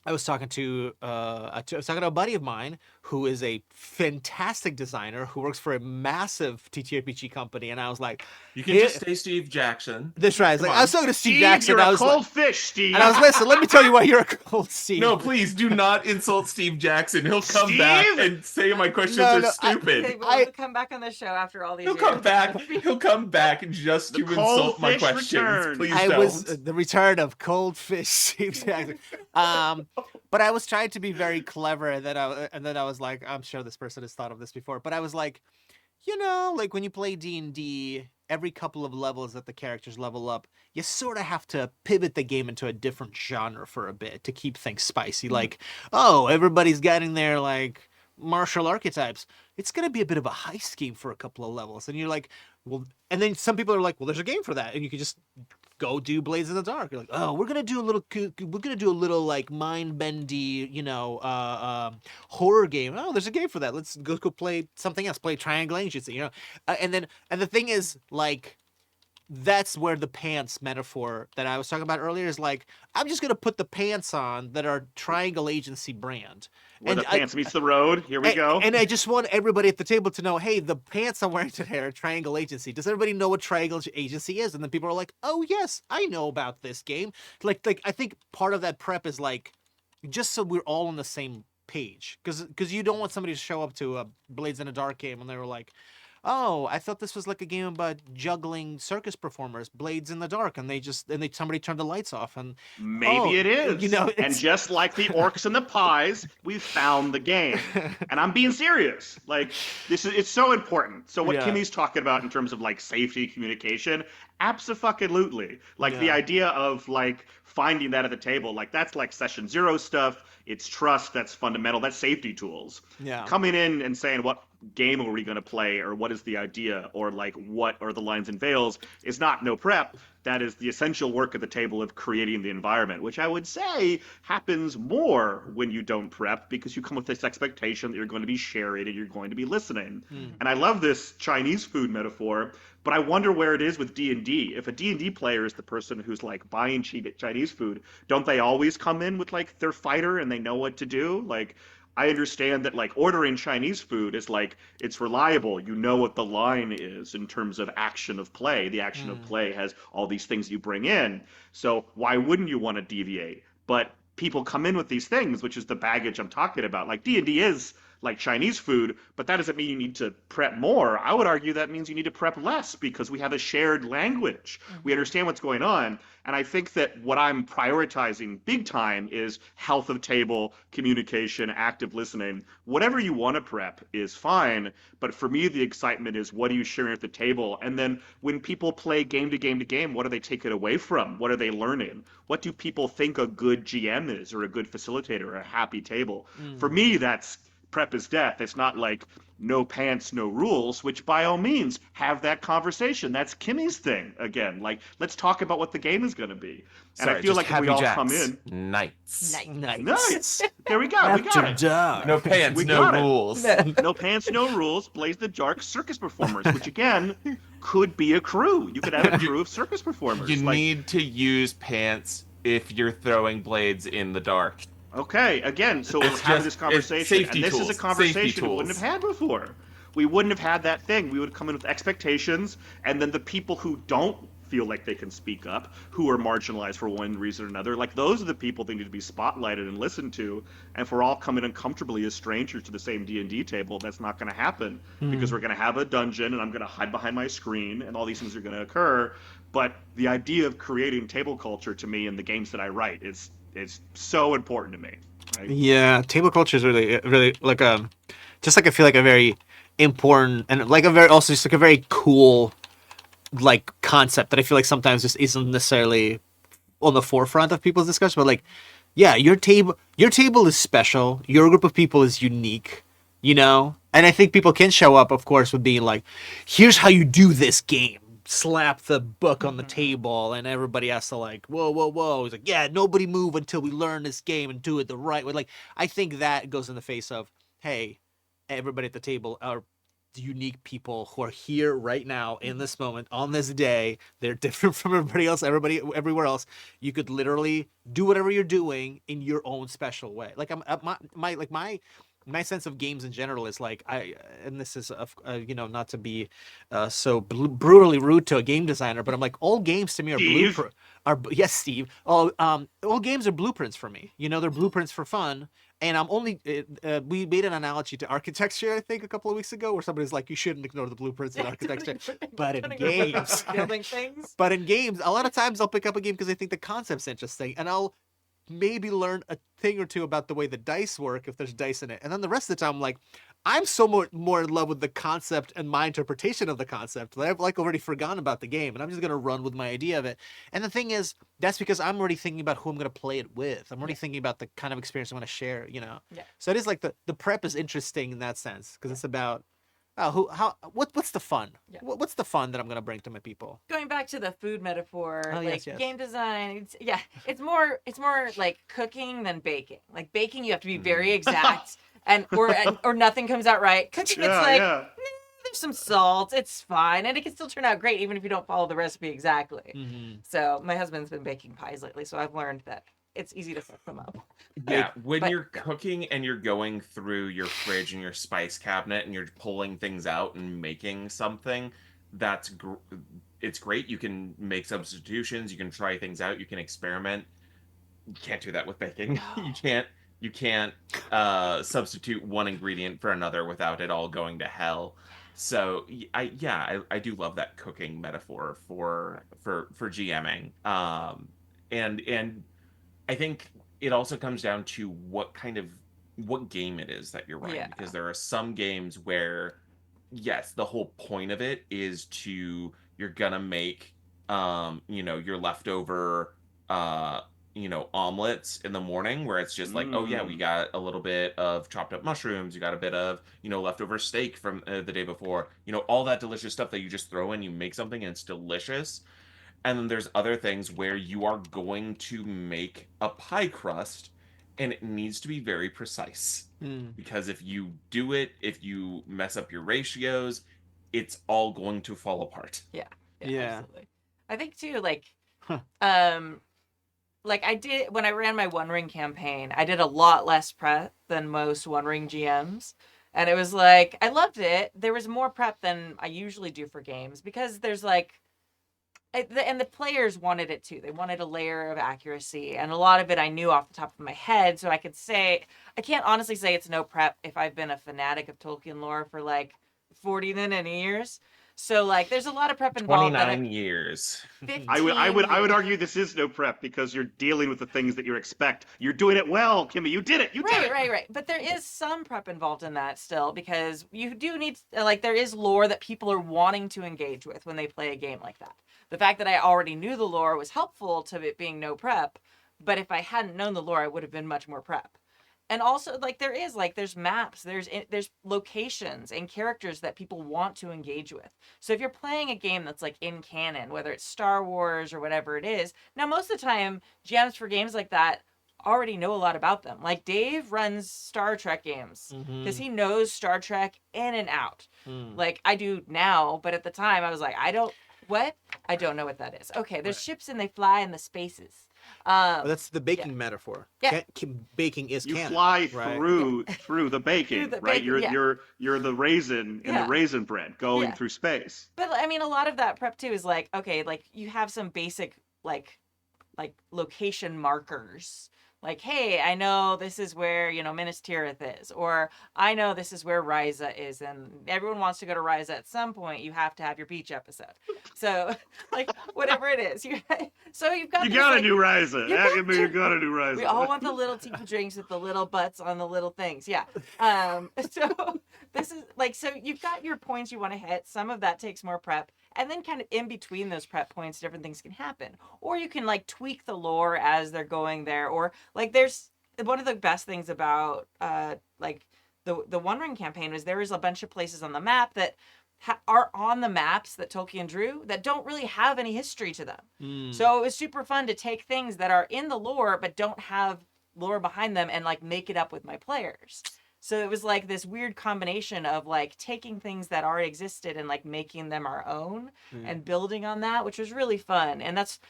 I was talking to a buddy of mine who is a fantastic designer who works for a massive TTRPG company, and I was like, "You can just say Steve Jackson." That's right. I was talking to Steve Jackson. You're a cold fish, Steve. And I was listen. Let me tell you why you're a cold Steve. No, please do not insult Steve Jackson. He'll come back and say my questions are stupid. We'll come back on the show after all these. He'll come back. He'll come back just to insult my questions. Return. Please I don't. was the return of cold fish, Steve Jackson. But I was trying to be very clever, and then I was like, I'm sure this person has thought of this before. But I was like, like when you play D&D, every couple of levels that the characters level up, you sort of have to pivot the game into a different genre for a bit to keep things spicy. Like, oh, everybody's getting their like martial archetypes. It's gonna be a bit of a heist game for a couple of levels, and you're like, well, and then some people are like, well, there's a game for that, and you can just go do Blades in the Dark. You're like, oh, we're gonna do a little like mind bendy, horror game. Oh, there's a game for that. Let's go play something else. Play Triangle Agency, and the thing is like. That's where the pants metaphor that I was talking about earlier is like, I'm just going to put the pants on that are Triangle Agency brand. Where the pants meets the road. Here we go. And I just want everybody at the table to know, hey, the pants I'm wearing today are Triangle Agency. Does everybody know what Triangle Agency is? And then people are like, oh, yes, I know about this game. Like I think part of that prep is like, just so we're all on the same page. Because you don't want somebody to show up to a Blades in the Dark game and they were like, oh, I thought this was like a game about juggling circus performers, Blades in the Dark, and somebody turned the lights off, and maybe it is. And just like the orcs and the pies, we found the game. And I'm being serious. Like it's so important. So what Kimmy's talking about in terms of like safety communication, abso-fucking-lutely. Like the idea of like finding that at the table, like that's like session 0 stuff. It's trust. That's fundamental. That's safety tools. Yeah. Coming in and saying what game are we going to play, or what is the idea, or like what are the lines and veils, is not no prep. That is the essential work at the table of creating the environment, which I would say happens more when you don't prep, because you come with this expectation that you're going to be sharing and you're going to be listening. And I love this Chinese food metaphor, but I wonder where it is with D&D. If a D&D player is the person who's like buying Chinese food, don't they always come in with like their fighter and they know what to do? Like, I understand that like ordering Chinese food is like, it's reliable. You know what the line is in terms of action of play. The action of play has all these things you bring in. So why wouldn't you want to deviate? But people come in with these things, which is the baggage I'm talking about. Like D&D is like Chinese food, but that doesn't mean you need to prep more. I would argue that means you need to prep less, because we have a shared language. We understand what's going on. And I think that what I'm prioritizing big time is health of table, communication, active listening. Whatever you want to prep is fine, but for me the excitement is, what are you sharing at the table? And then when people play game to game to game, what do they take it away from? What are they learning? What do people think a good GM is, or a good facilitator, or a happy table? For me, that's prep is death. It's not like no pants, no rules, which by all means have that conversation. That's Kimmy's thing again. Like, let's talk about what the game is going to be. And Sorry, I feel just like if we all Happy come Jacks. in, Nights. nice. There we go. We got it. No pants, We no got it. rules. No pants, no rules. Blaze the Dark circus performers, which again could be a crew. You could have a crew of circus performers. You like, need to use pants if you're throwing blades in the dark. okay, again, so we're having this conversation, and this is a conversation we wouldn't have had before. We wouldn't have had that thing. We would come in with expectations, and then the people who don't feel like they can speak up, who are marginalized for one reason or another, like those are the people that need to be spotlighted and listened to. And if we're all coming uncomfortably as strangers to the same D&D table, that's not going to happen, because we're going to have a dungeon, and I'm going to hide behind my screen, and all these things are going to occur. But the idea of creating table culture to me in the games that I write is so important to me. Right? Yeah, table culture is really like just like I feel like a very important and like a very also just like a very cool like concept that I feel like sometimes just isn't necessarily on the forefront of people's discussion. But like, yeah, your table is special. Your group of people is unique, you know. And I think people can show up, of course, with being like, here's how you do this game. Slap the book on the table, and everybody has to like, whoa, whoa, whoa. He's like, yeah, nobody move until we learn this game and do it the right way. Like, I think that goes in the face of, hey, everybody at the table are unique people who are here right now in this moment on this day. They're different from everybody else, everywhere else. You could literally do whatever you're doing in your own special way. Like my sense of games in general is like and this is you know, not to be so brutally rude to a game designer, but I'm like, all games to me are blueprint. Yes, Steve. All games are blueprints for me. You know, they're blueprints for fun. And I'm only we made an analogy to architecture, I think, a couple of weeks ago, where somebody's like, you shouldn't ignore the blueprints in architecture. But in games, building things. But in games, a lot of times I'll pick up a game because I think the concept's interesting, and I'll maybe learn a thing or two about the way the dice work if there's dice in it. And then the rest of the time, I'm like, I'm so more in love with the concept and my interpretation of the concept that I've like already forgotten about the game, and I'm just gonna run with my idea of it. And the thing is, that's because I'm already thinking about who I'm gonna play it with. I'm already thinking about the kind of experience I want to share, you know. Yeah. So it is like the prep is interesting in that sense, because it's about what's the fun? Yeah. What's the fun that I'm gonna bring to my people? Going back to the food metaphor, Yes. game design, it's more like cooking than baking. Like baking, you have to be very exact, or nothing comes out right. Cooking, it's like, there's some salt, it's fine, and it can still turn out great even if you don't follow the recipe exactly. Mm-hmm. So my husband's been baking pies lately, so I've learned that it's easy to fuck them up. Yeah, when you're cooking and you're going through your fridge and your spice cabinet and you're pulling things out and making something, it's great. You can make substitutions, you can try things out, you can experiment. You can't do that with baking. You can't substitute one ingredient for another without it all going to hell. So I do love that cooking metaphor for GMing. And I think it also comes down to what game it is that you're running. Yeah. Because there are some games where, yes, the whole point of it is you're gonna make, your leftover omelets in the morning, where it's just like, oh yeah, we got a little bit of chopped up mushrooms, you got a bit of leftover steak from the day before, all that delicious stuff that you just throw in, you make something and it's delicious. And then there's other things where you are going to make a pie crust and it needs to be very precise. Because if you mess up your ratios, it's all going to fall apart. Yeah. Yeah. Absolutely. I think too, like, Huh. like I did when I ran my One Ring campaign, I did a lot less prep than most One Ring GMs. And it was like, I loved it. There was more prep than I usually do for games because there's like, and the players wanted it too. They wanted a layer of accuracy. And a lot of it I knew off the top of my head. So I could say, I can't honestly say it's no prep if I've been a fanatic of Tolkien lore for like 40 then any years. So like, there's a lot of prep involved. 29 years. I would argue this is no prep because you're dealing with the things that you expect. You're doing it well, Kimmy. You did it. You did it. Right. But there is some prep involved in that still because you do need, like, there is lore that people are wanting to engage with when they play a game like that. The fact that I already knew the lore was helpful to it being no prep, but if I hadn't known the lore, I would have been much more prep. And also, like, there's maps, there's locations and characters that people want to engage with. So if you're playing a game that's like in canon, whether it's Star Wars or whatever it is, now most of the time, GMs for games like that already know a lot about them. Like Dave runs Star Trek games because he knows Star Trek in and out. Like I do now, but at the time I was like, I don't know what that is. Okay, there's ships and they fly in the spaces. That's the baking metaphor. Yeah. Baking is you canon. fly right? through the baking, right? You're the raisin in the raisin bread going through space. But I mean, a lot of that prep too is like, okay, like you have some basic like location markers. Like, hey, I know this is where, Minas Tirith is, or I know this is where Ryza is, and everyone wants to go to Ryza at some point. You have to have your beach episode. So, like, whatever it is. So you've got You gotta do Ryza. You gotta do Ryza. We all want the little teacup drinks with the little butts on the little things. Yeah. So this is like, so you've got your points you want to hit. Some of that takes more prep. And then kind of in between those prep points, different things can happen. Or you can like tweak the lore as they're going there. Or like there's one of the best things about like the One Ring campaign was there is a bunch of places on the map that are on the maps that Tolkien drew that don't really have any history to them. So it was super fun to take things that are in the lore but don't have lore behind them and like make it up with my players. So it was like this weird combination of like taking things that already existed and like making them our own and building on that, which was really fun. And that's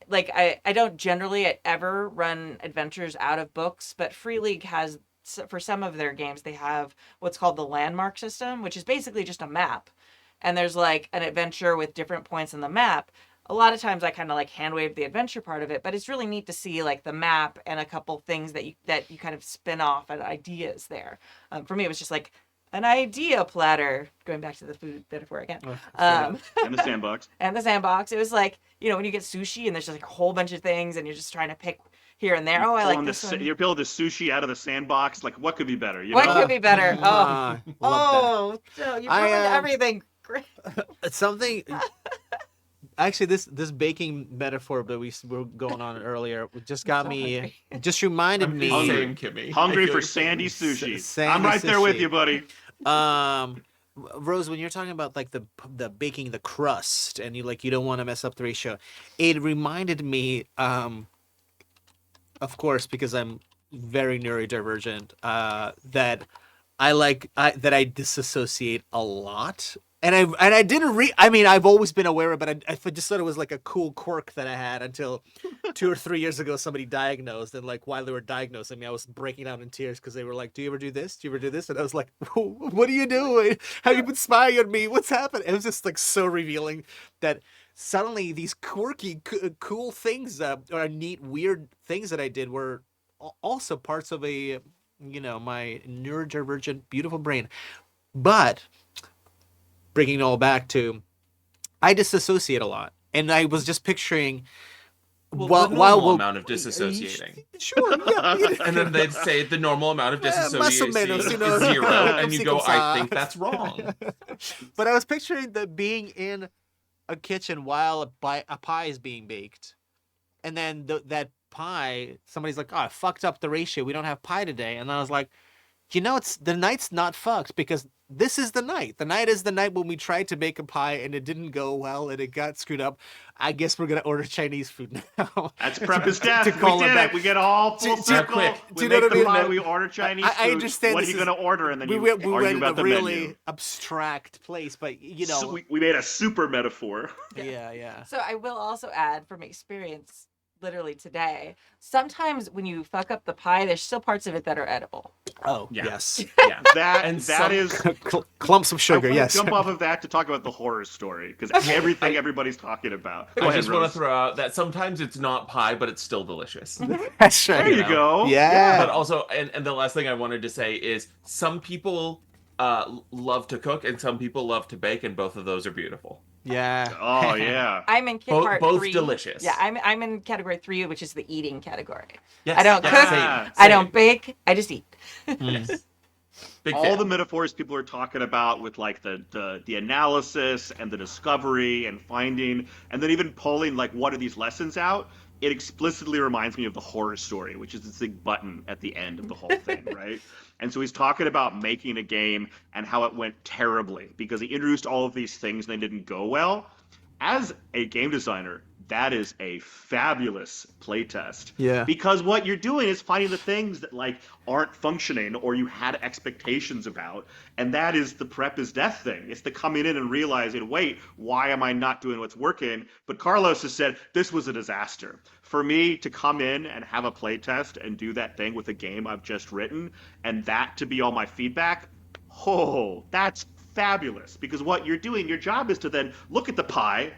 like, I don't generally ever run adventures out of books, but Free League has, for some of their games, they have what's called the landmark system, which is basically just a map. And there's like an adventure with different points on the map. A lot of times I kind of like hand wave the adventure part of it, but it's really neat to see like the map and a couple things that you kind of spin off and ideas there. For me, it was just like an idea platter, going back to the food metaphor again. And the sandbox. And the sandbox. It was like, when you get sushi and there's just like a whole bunch of things and you're just trying to pick here and there. I like this one. You're building the sushi out of the sandbox. Like, what could be better? What could be better? So you ruined everything. Great. It's something... Actually, this baking metaphor that we were going on earlier just got me, just reminded me. Hungry for sandy sushi. I'm right there with you, buddy. Rose, when you're talking about like the baking the crust and you don't want to mess up the ratio, it reminded me, of course, because I'm very neurodivergent, that I disassociate a lot. And I didn't I mean, I've always been aware of it, but I just thought it was like a cool quirk that I had until 2 or 3 years ago somebody diagnosed. And like while they were diagnosing me, I was breaking out in tears because they were like, do you ever do this? Do you ever do this? And I was like, what are you doing? Have you been spying on me? What's happened? It was just like so revealing that suddenly these quirky, cool things or neat, weird things that I did were also parts of my neurodivergent, beautiful brain. But... bringing it all back to, I disassociate a lot, and I was just picturing, the normal amount of disassociating. Sure, yeah. And then they'd say the normal amount of disassociating is 0, and you go, I think that's wrong. But I was picturing being in a kitchen while a pie is being baked, and then that pie, somebody's like, "Oh, I fucked up the ratio. We don't have pie today." And I was like, it's the night's not fucked because this is the night. The night is the night when we tried to make a pie and it didn't go well and it got screwed up. I guess we're gonna order Chinese food now. That's prep is death. We did it. We get all full circle. We make the pie. We order Chinese food. I understand. What are you gonna order? And then we you went argue in about a the really menu. abstract place, but So we made a super metaphor. Yeah. So I will also add from experience, literally today, sometimes when you fuck up the pie, there's still parts of it that are edible. Oh, Yeah. yes. Yeah. That is clumps of sugar. I wanna Yes. jump off of that to talk about the horror story because everything everybody's talking about. I just want to throw out that sometimes it's not pie, but it's still delicious. That's right. There you go. Yeah. But also, and the last thing I wanted to say is some people love to cook and some people love to bake, and both of those are beautiful. Yeah. Oh yeah. I'm in part Both 3. delicious. Yeah, I'm in category 3, which is the eating category. Yes, I don't yes, cook. same. I don't bake. I just eat. Yes. Big All fan. the metaphors people are talking about with like the analysis and the discovery and finding and then even pulling like what are these lessons out, it explicitly reminds me of the horror story, which is this big button at the end of the whole thing, right? And so he's talking about making a game and how it went terribly because he introduced all of these things and they didn't go well. As a game designer, that is a fabulous playtest. Yeah. Because what you're doing is finding the things that like aren't functioning or you had expectations about, and that is the prep is death thing. It's the coming in and realizing, wait, why am I not doing what's working? But Carlos has said this was a disaster. For me to come in and have a playtest and do that thing with a game I've just written, and that to be all my feedback, oh, that's fabulous. Because what you're doing, your job is to then look at the pie.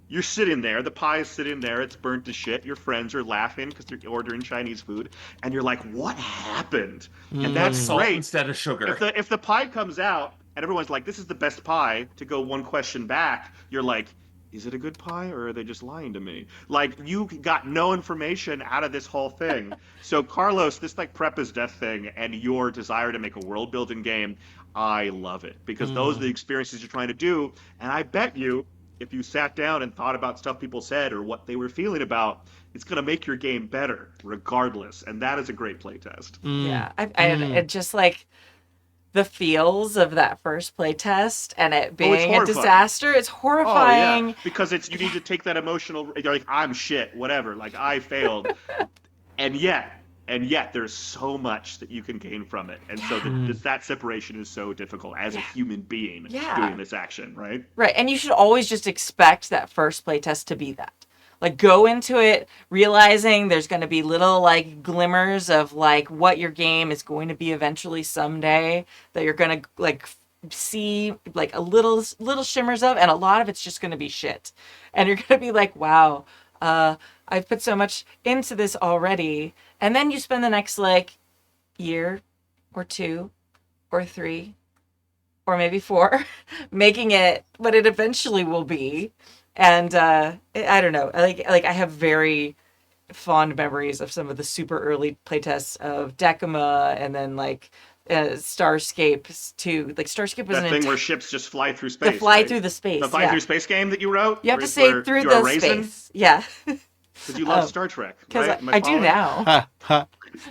You're sitting there, the pie is sitting there, it's burnt to shit, your friends are laughing because they're ordering Chinese food, and you're like, what happened? And that's Salt great. instead of sugar. If the pie comes out, and everyone's like, this is the best pie, to go one question back, you're like, is it a good pie, or are they just lying to me? Like, you got no information out of this whole thing. So, Carlos, this like prep is death thing, and your desire to make a world-building game, I love it. Because those are the experiences you're trying to do, and I bet you, if you sat down and thought about stuff people said or what they were feeling about, it's going to make your game better regardless. And that is a great playtest. Yeah. It just like the feels of that first playtest and it being a disaster. It's horrifying. Oh, yeah. Because you need to take that emotional, you're like, I'm shit, whatever. Like, I failed. and yet there's so much that you can gain from it. And so that separation is so difficult as a human being doing this action, right? Right. And you should always just expect that first playtest to be that. Like, go into it realizing there's going to be little, like, glimmers of, like, what your game is going to be eventually someday that you're going to, like, see, like, a little shimmers of, and a lot of it's just going to be shit. And you're going to be like, wow, I've put so much into this already. And then you spend the next, like, year or 2 or 3 or maybe 4 making it what it eventually will be. And I don't know, like I have very fond memories of some of the super early playtests of Decima, and then like Starscape too. Like Starscape was that thing where ships just fly through space. Through the space. The fly through space game that you wrote. You have to say through the space. Yeah. Because you love Star Trek, right? I do now.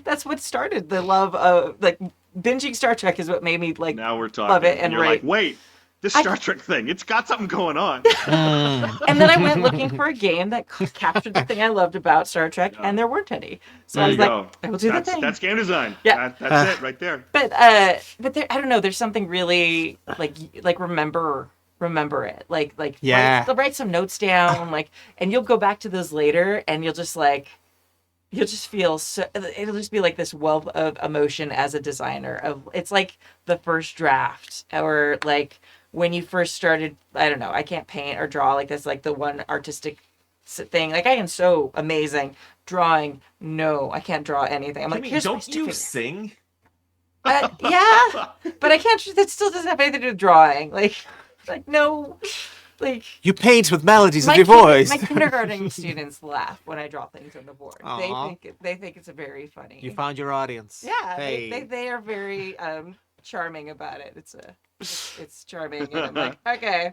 That's what started the love of like binging Star Trek is what made me like. Now we're talking. Love it and you're like, wait. This Star Trek thing, it's got something going on. And then I went looking for a game that captured the thing I loved about Star Trek, and there weren't any. So I was like, I will do the thing. That's game design. Yeah. That's it right there. But there, I don't know, there's something really, like remember it. Like write some notes down, like, and you'll go back to those later, and you'll just feel so, it'll just be like this wealth of emotion as a designer. It's like the first draft, or like, when you first started, I don't know, I can't paint or draw like this, like the one artistic thing. Like, I am so amazing. Drawing, no, I can't draw anything. I'm like, here's don't you sing? Yeah, but I can't, that still doesn't have anything to do with drawing. Like no, like. You paint with melodies of your voice. My kindergarten students laugh when I draw things on the board. Aww. They think it's a very funny. You found your audience. Yeah, hey. they are very charming about it. It's charming, and I'm like, okay.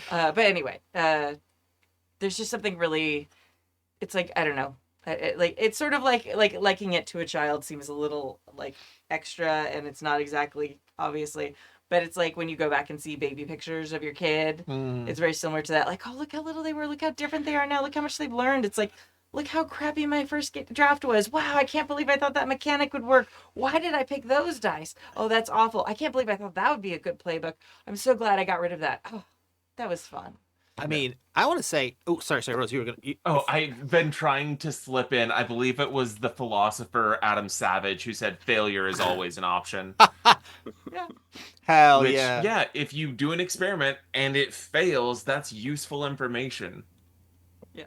But anyway, there's just something really. It's like, I don't know. Like it's sort of like liking it to a child seems a little like extra, and it's not exactly obviously, but it's like when you go back and see baby pictures of your kid, it's very similar to that. Like, oh, look how little they were, look how different they are now, look how much they've learned. It's like, look how crappy my first draft was. Wow, I can't believe I thought that mechanic would work. Why did I pick those dice? Oh, that's awful. I can't believe I thought that would be a good playbook. I'm so glad I got rid of that. Oh, that was fun. I mean, I want to say, oh, sorry, Rose, you were going to... I've been trying to slip in. I believe it was the philosopher Adam Savage who said failure is always an option. Yeah. Hell Which, yeah. if you do an experiment and it fails, that's useful information. Yeah.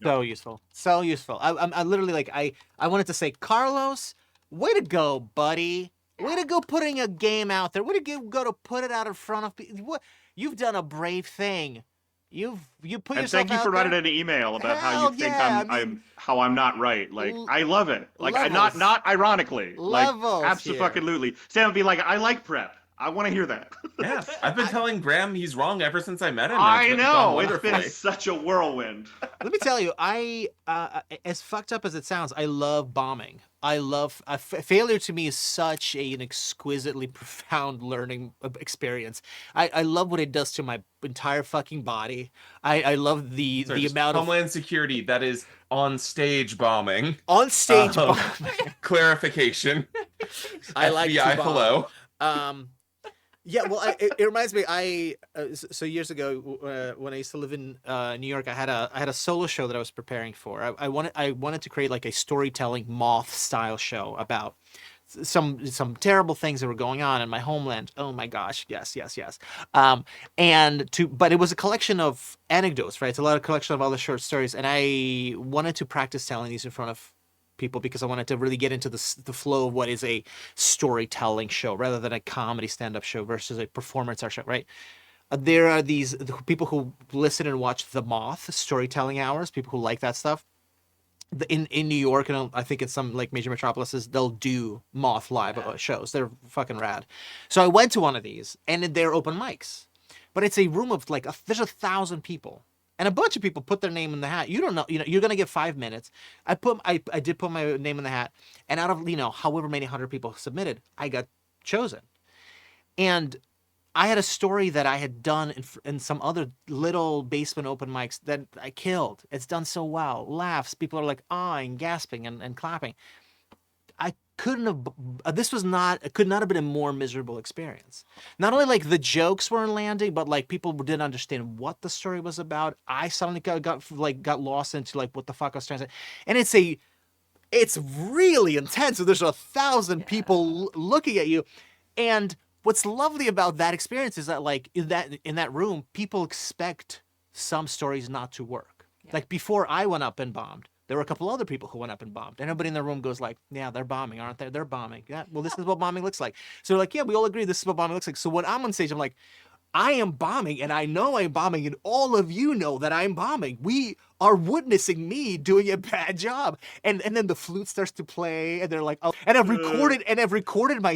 So useful. So useful. I literally, like, I wanted to say, Carlos, way to go, buddy. Way to go putting a game out there. Way to go to put it out in front of people. You've done a brave thing. You put yourself and thank you for writing an email about how you think I'm not right. Like, I love it. Like, not ironically. Levels like, absolutely. Sam would be like, I like prep. I want to hear that. Yeah, I've been telling Graham he's wrong ever since I met him. I know. It's been such a whirlwind. Let me tell you, as fucked up as it sounds, I love bombing. I love failure. To me is such an exquisitely profound learning experience. I love what it does to my entire fucking body. I love the amount of Homeland Security that is on stage bombing. On stage bombing. Clarification. I like FBI, hello. Yeah, well, it reminds me. So years ago, when I used to live in New York, I had a solo show that I was preparing for. I wanted to create like a storytelling moth style show about some terrible things that were going on in my homeland. Oh my gosh, yes. But it was a collection of anecdotes, right? It's a lot of collection of other short stories, and I wanted to practice telling these in front of people because I wanted to really get into the flow of what is a storytelling show rather than a comedy stand-up show versus a performance art show, right? There are these people who listen and watch The Moth storytelling hours, people who like that stuff. In New York, and I think in some like major metropolises, they'll do Moth live shows. They're fucking rad. So I went to one of these, and they're open mics. But it's a room of like, there's 1,000 people. And a bunch of people put their name in the hat. You don't know, you're going to get 5 minutes. I did put my name in the hat. And out of, however many 100 people submitted, I got chosen. And I had a story that I had done in some other little basement open mics that I killed. It's done so well. Laughs. People are like awing, gasping, and clapping. Could not have been a more miserable experience. Not only like the jokes weren't landing, but like people didn't understand what the story was about. I suddenly got lost into like what the fuck I was trying to say. And it's really intense. So there's 1,000 people looking at you. And what's lovely about that experience is that like in that room, people expect some stories not to work. Yeah. Like before I went up and bombed, there were a couple other people who went up and bombed. And everybody in the room goes like, yeah, they're bombing, aren't they? They're bombing. Yeah, well, this is what bombing looks like. So like, yeah, we all agree this is what bombing looks like. So when I'm on stage, I'm like, I am bombing, and I know I'm bombing, and all of you know that I'm bombing. We are witnessing me doing a bad job. And then the flute starts to play, and they're like, oh, and I've recorded my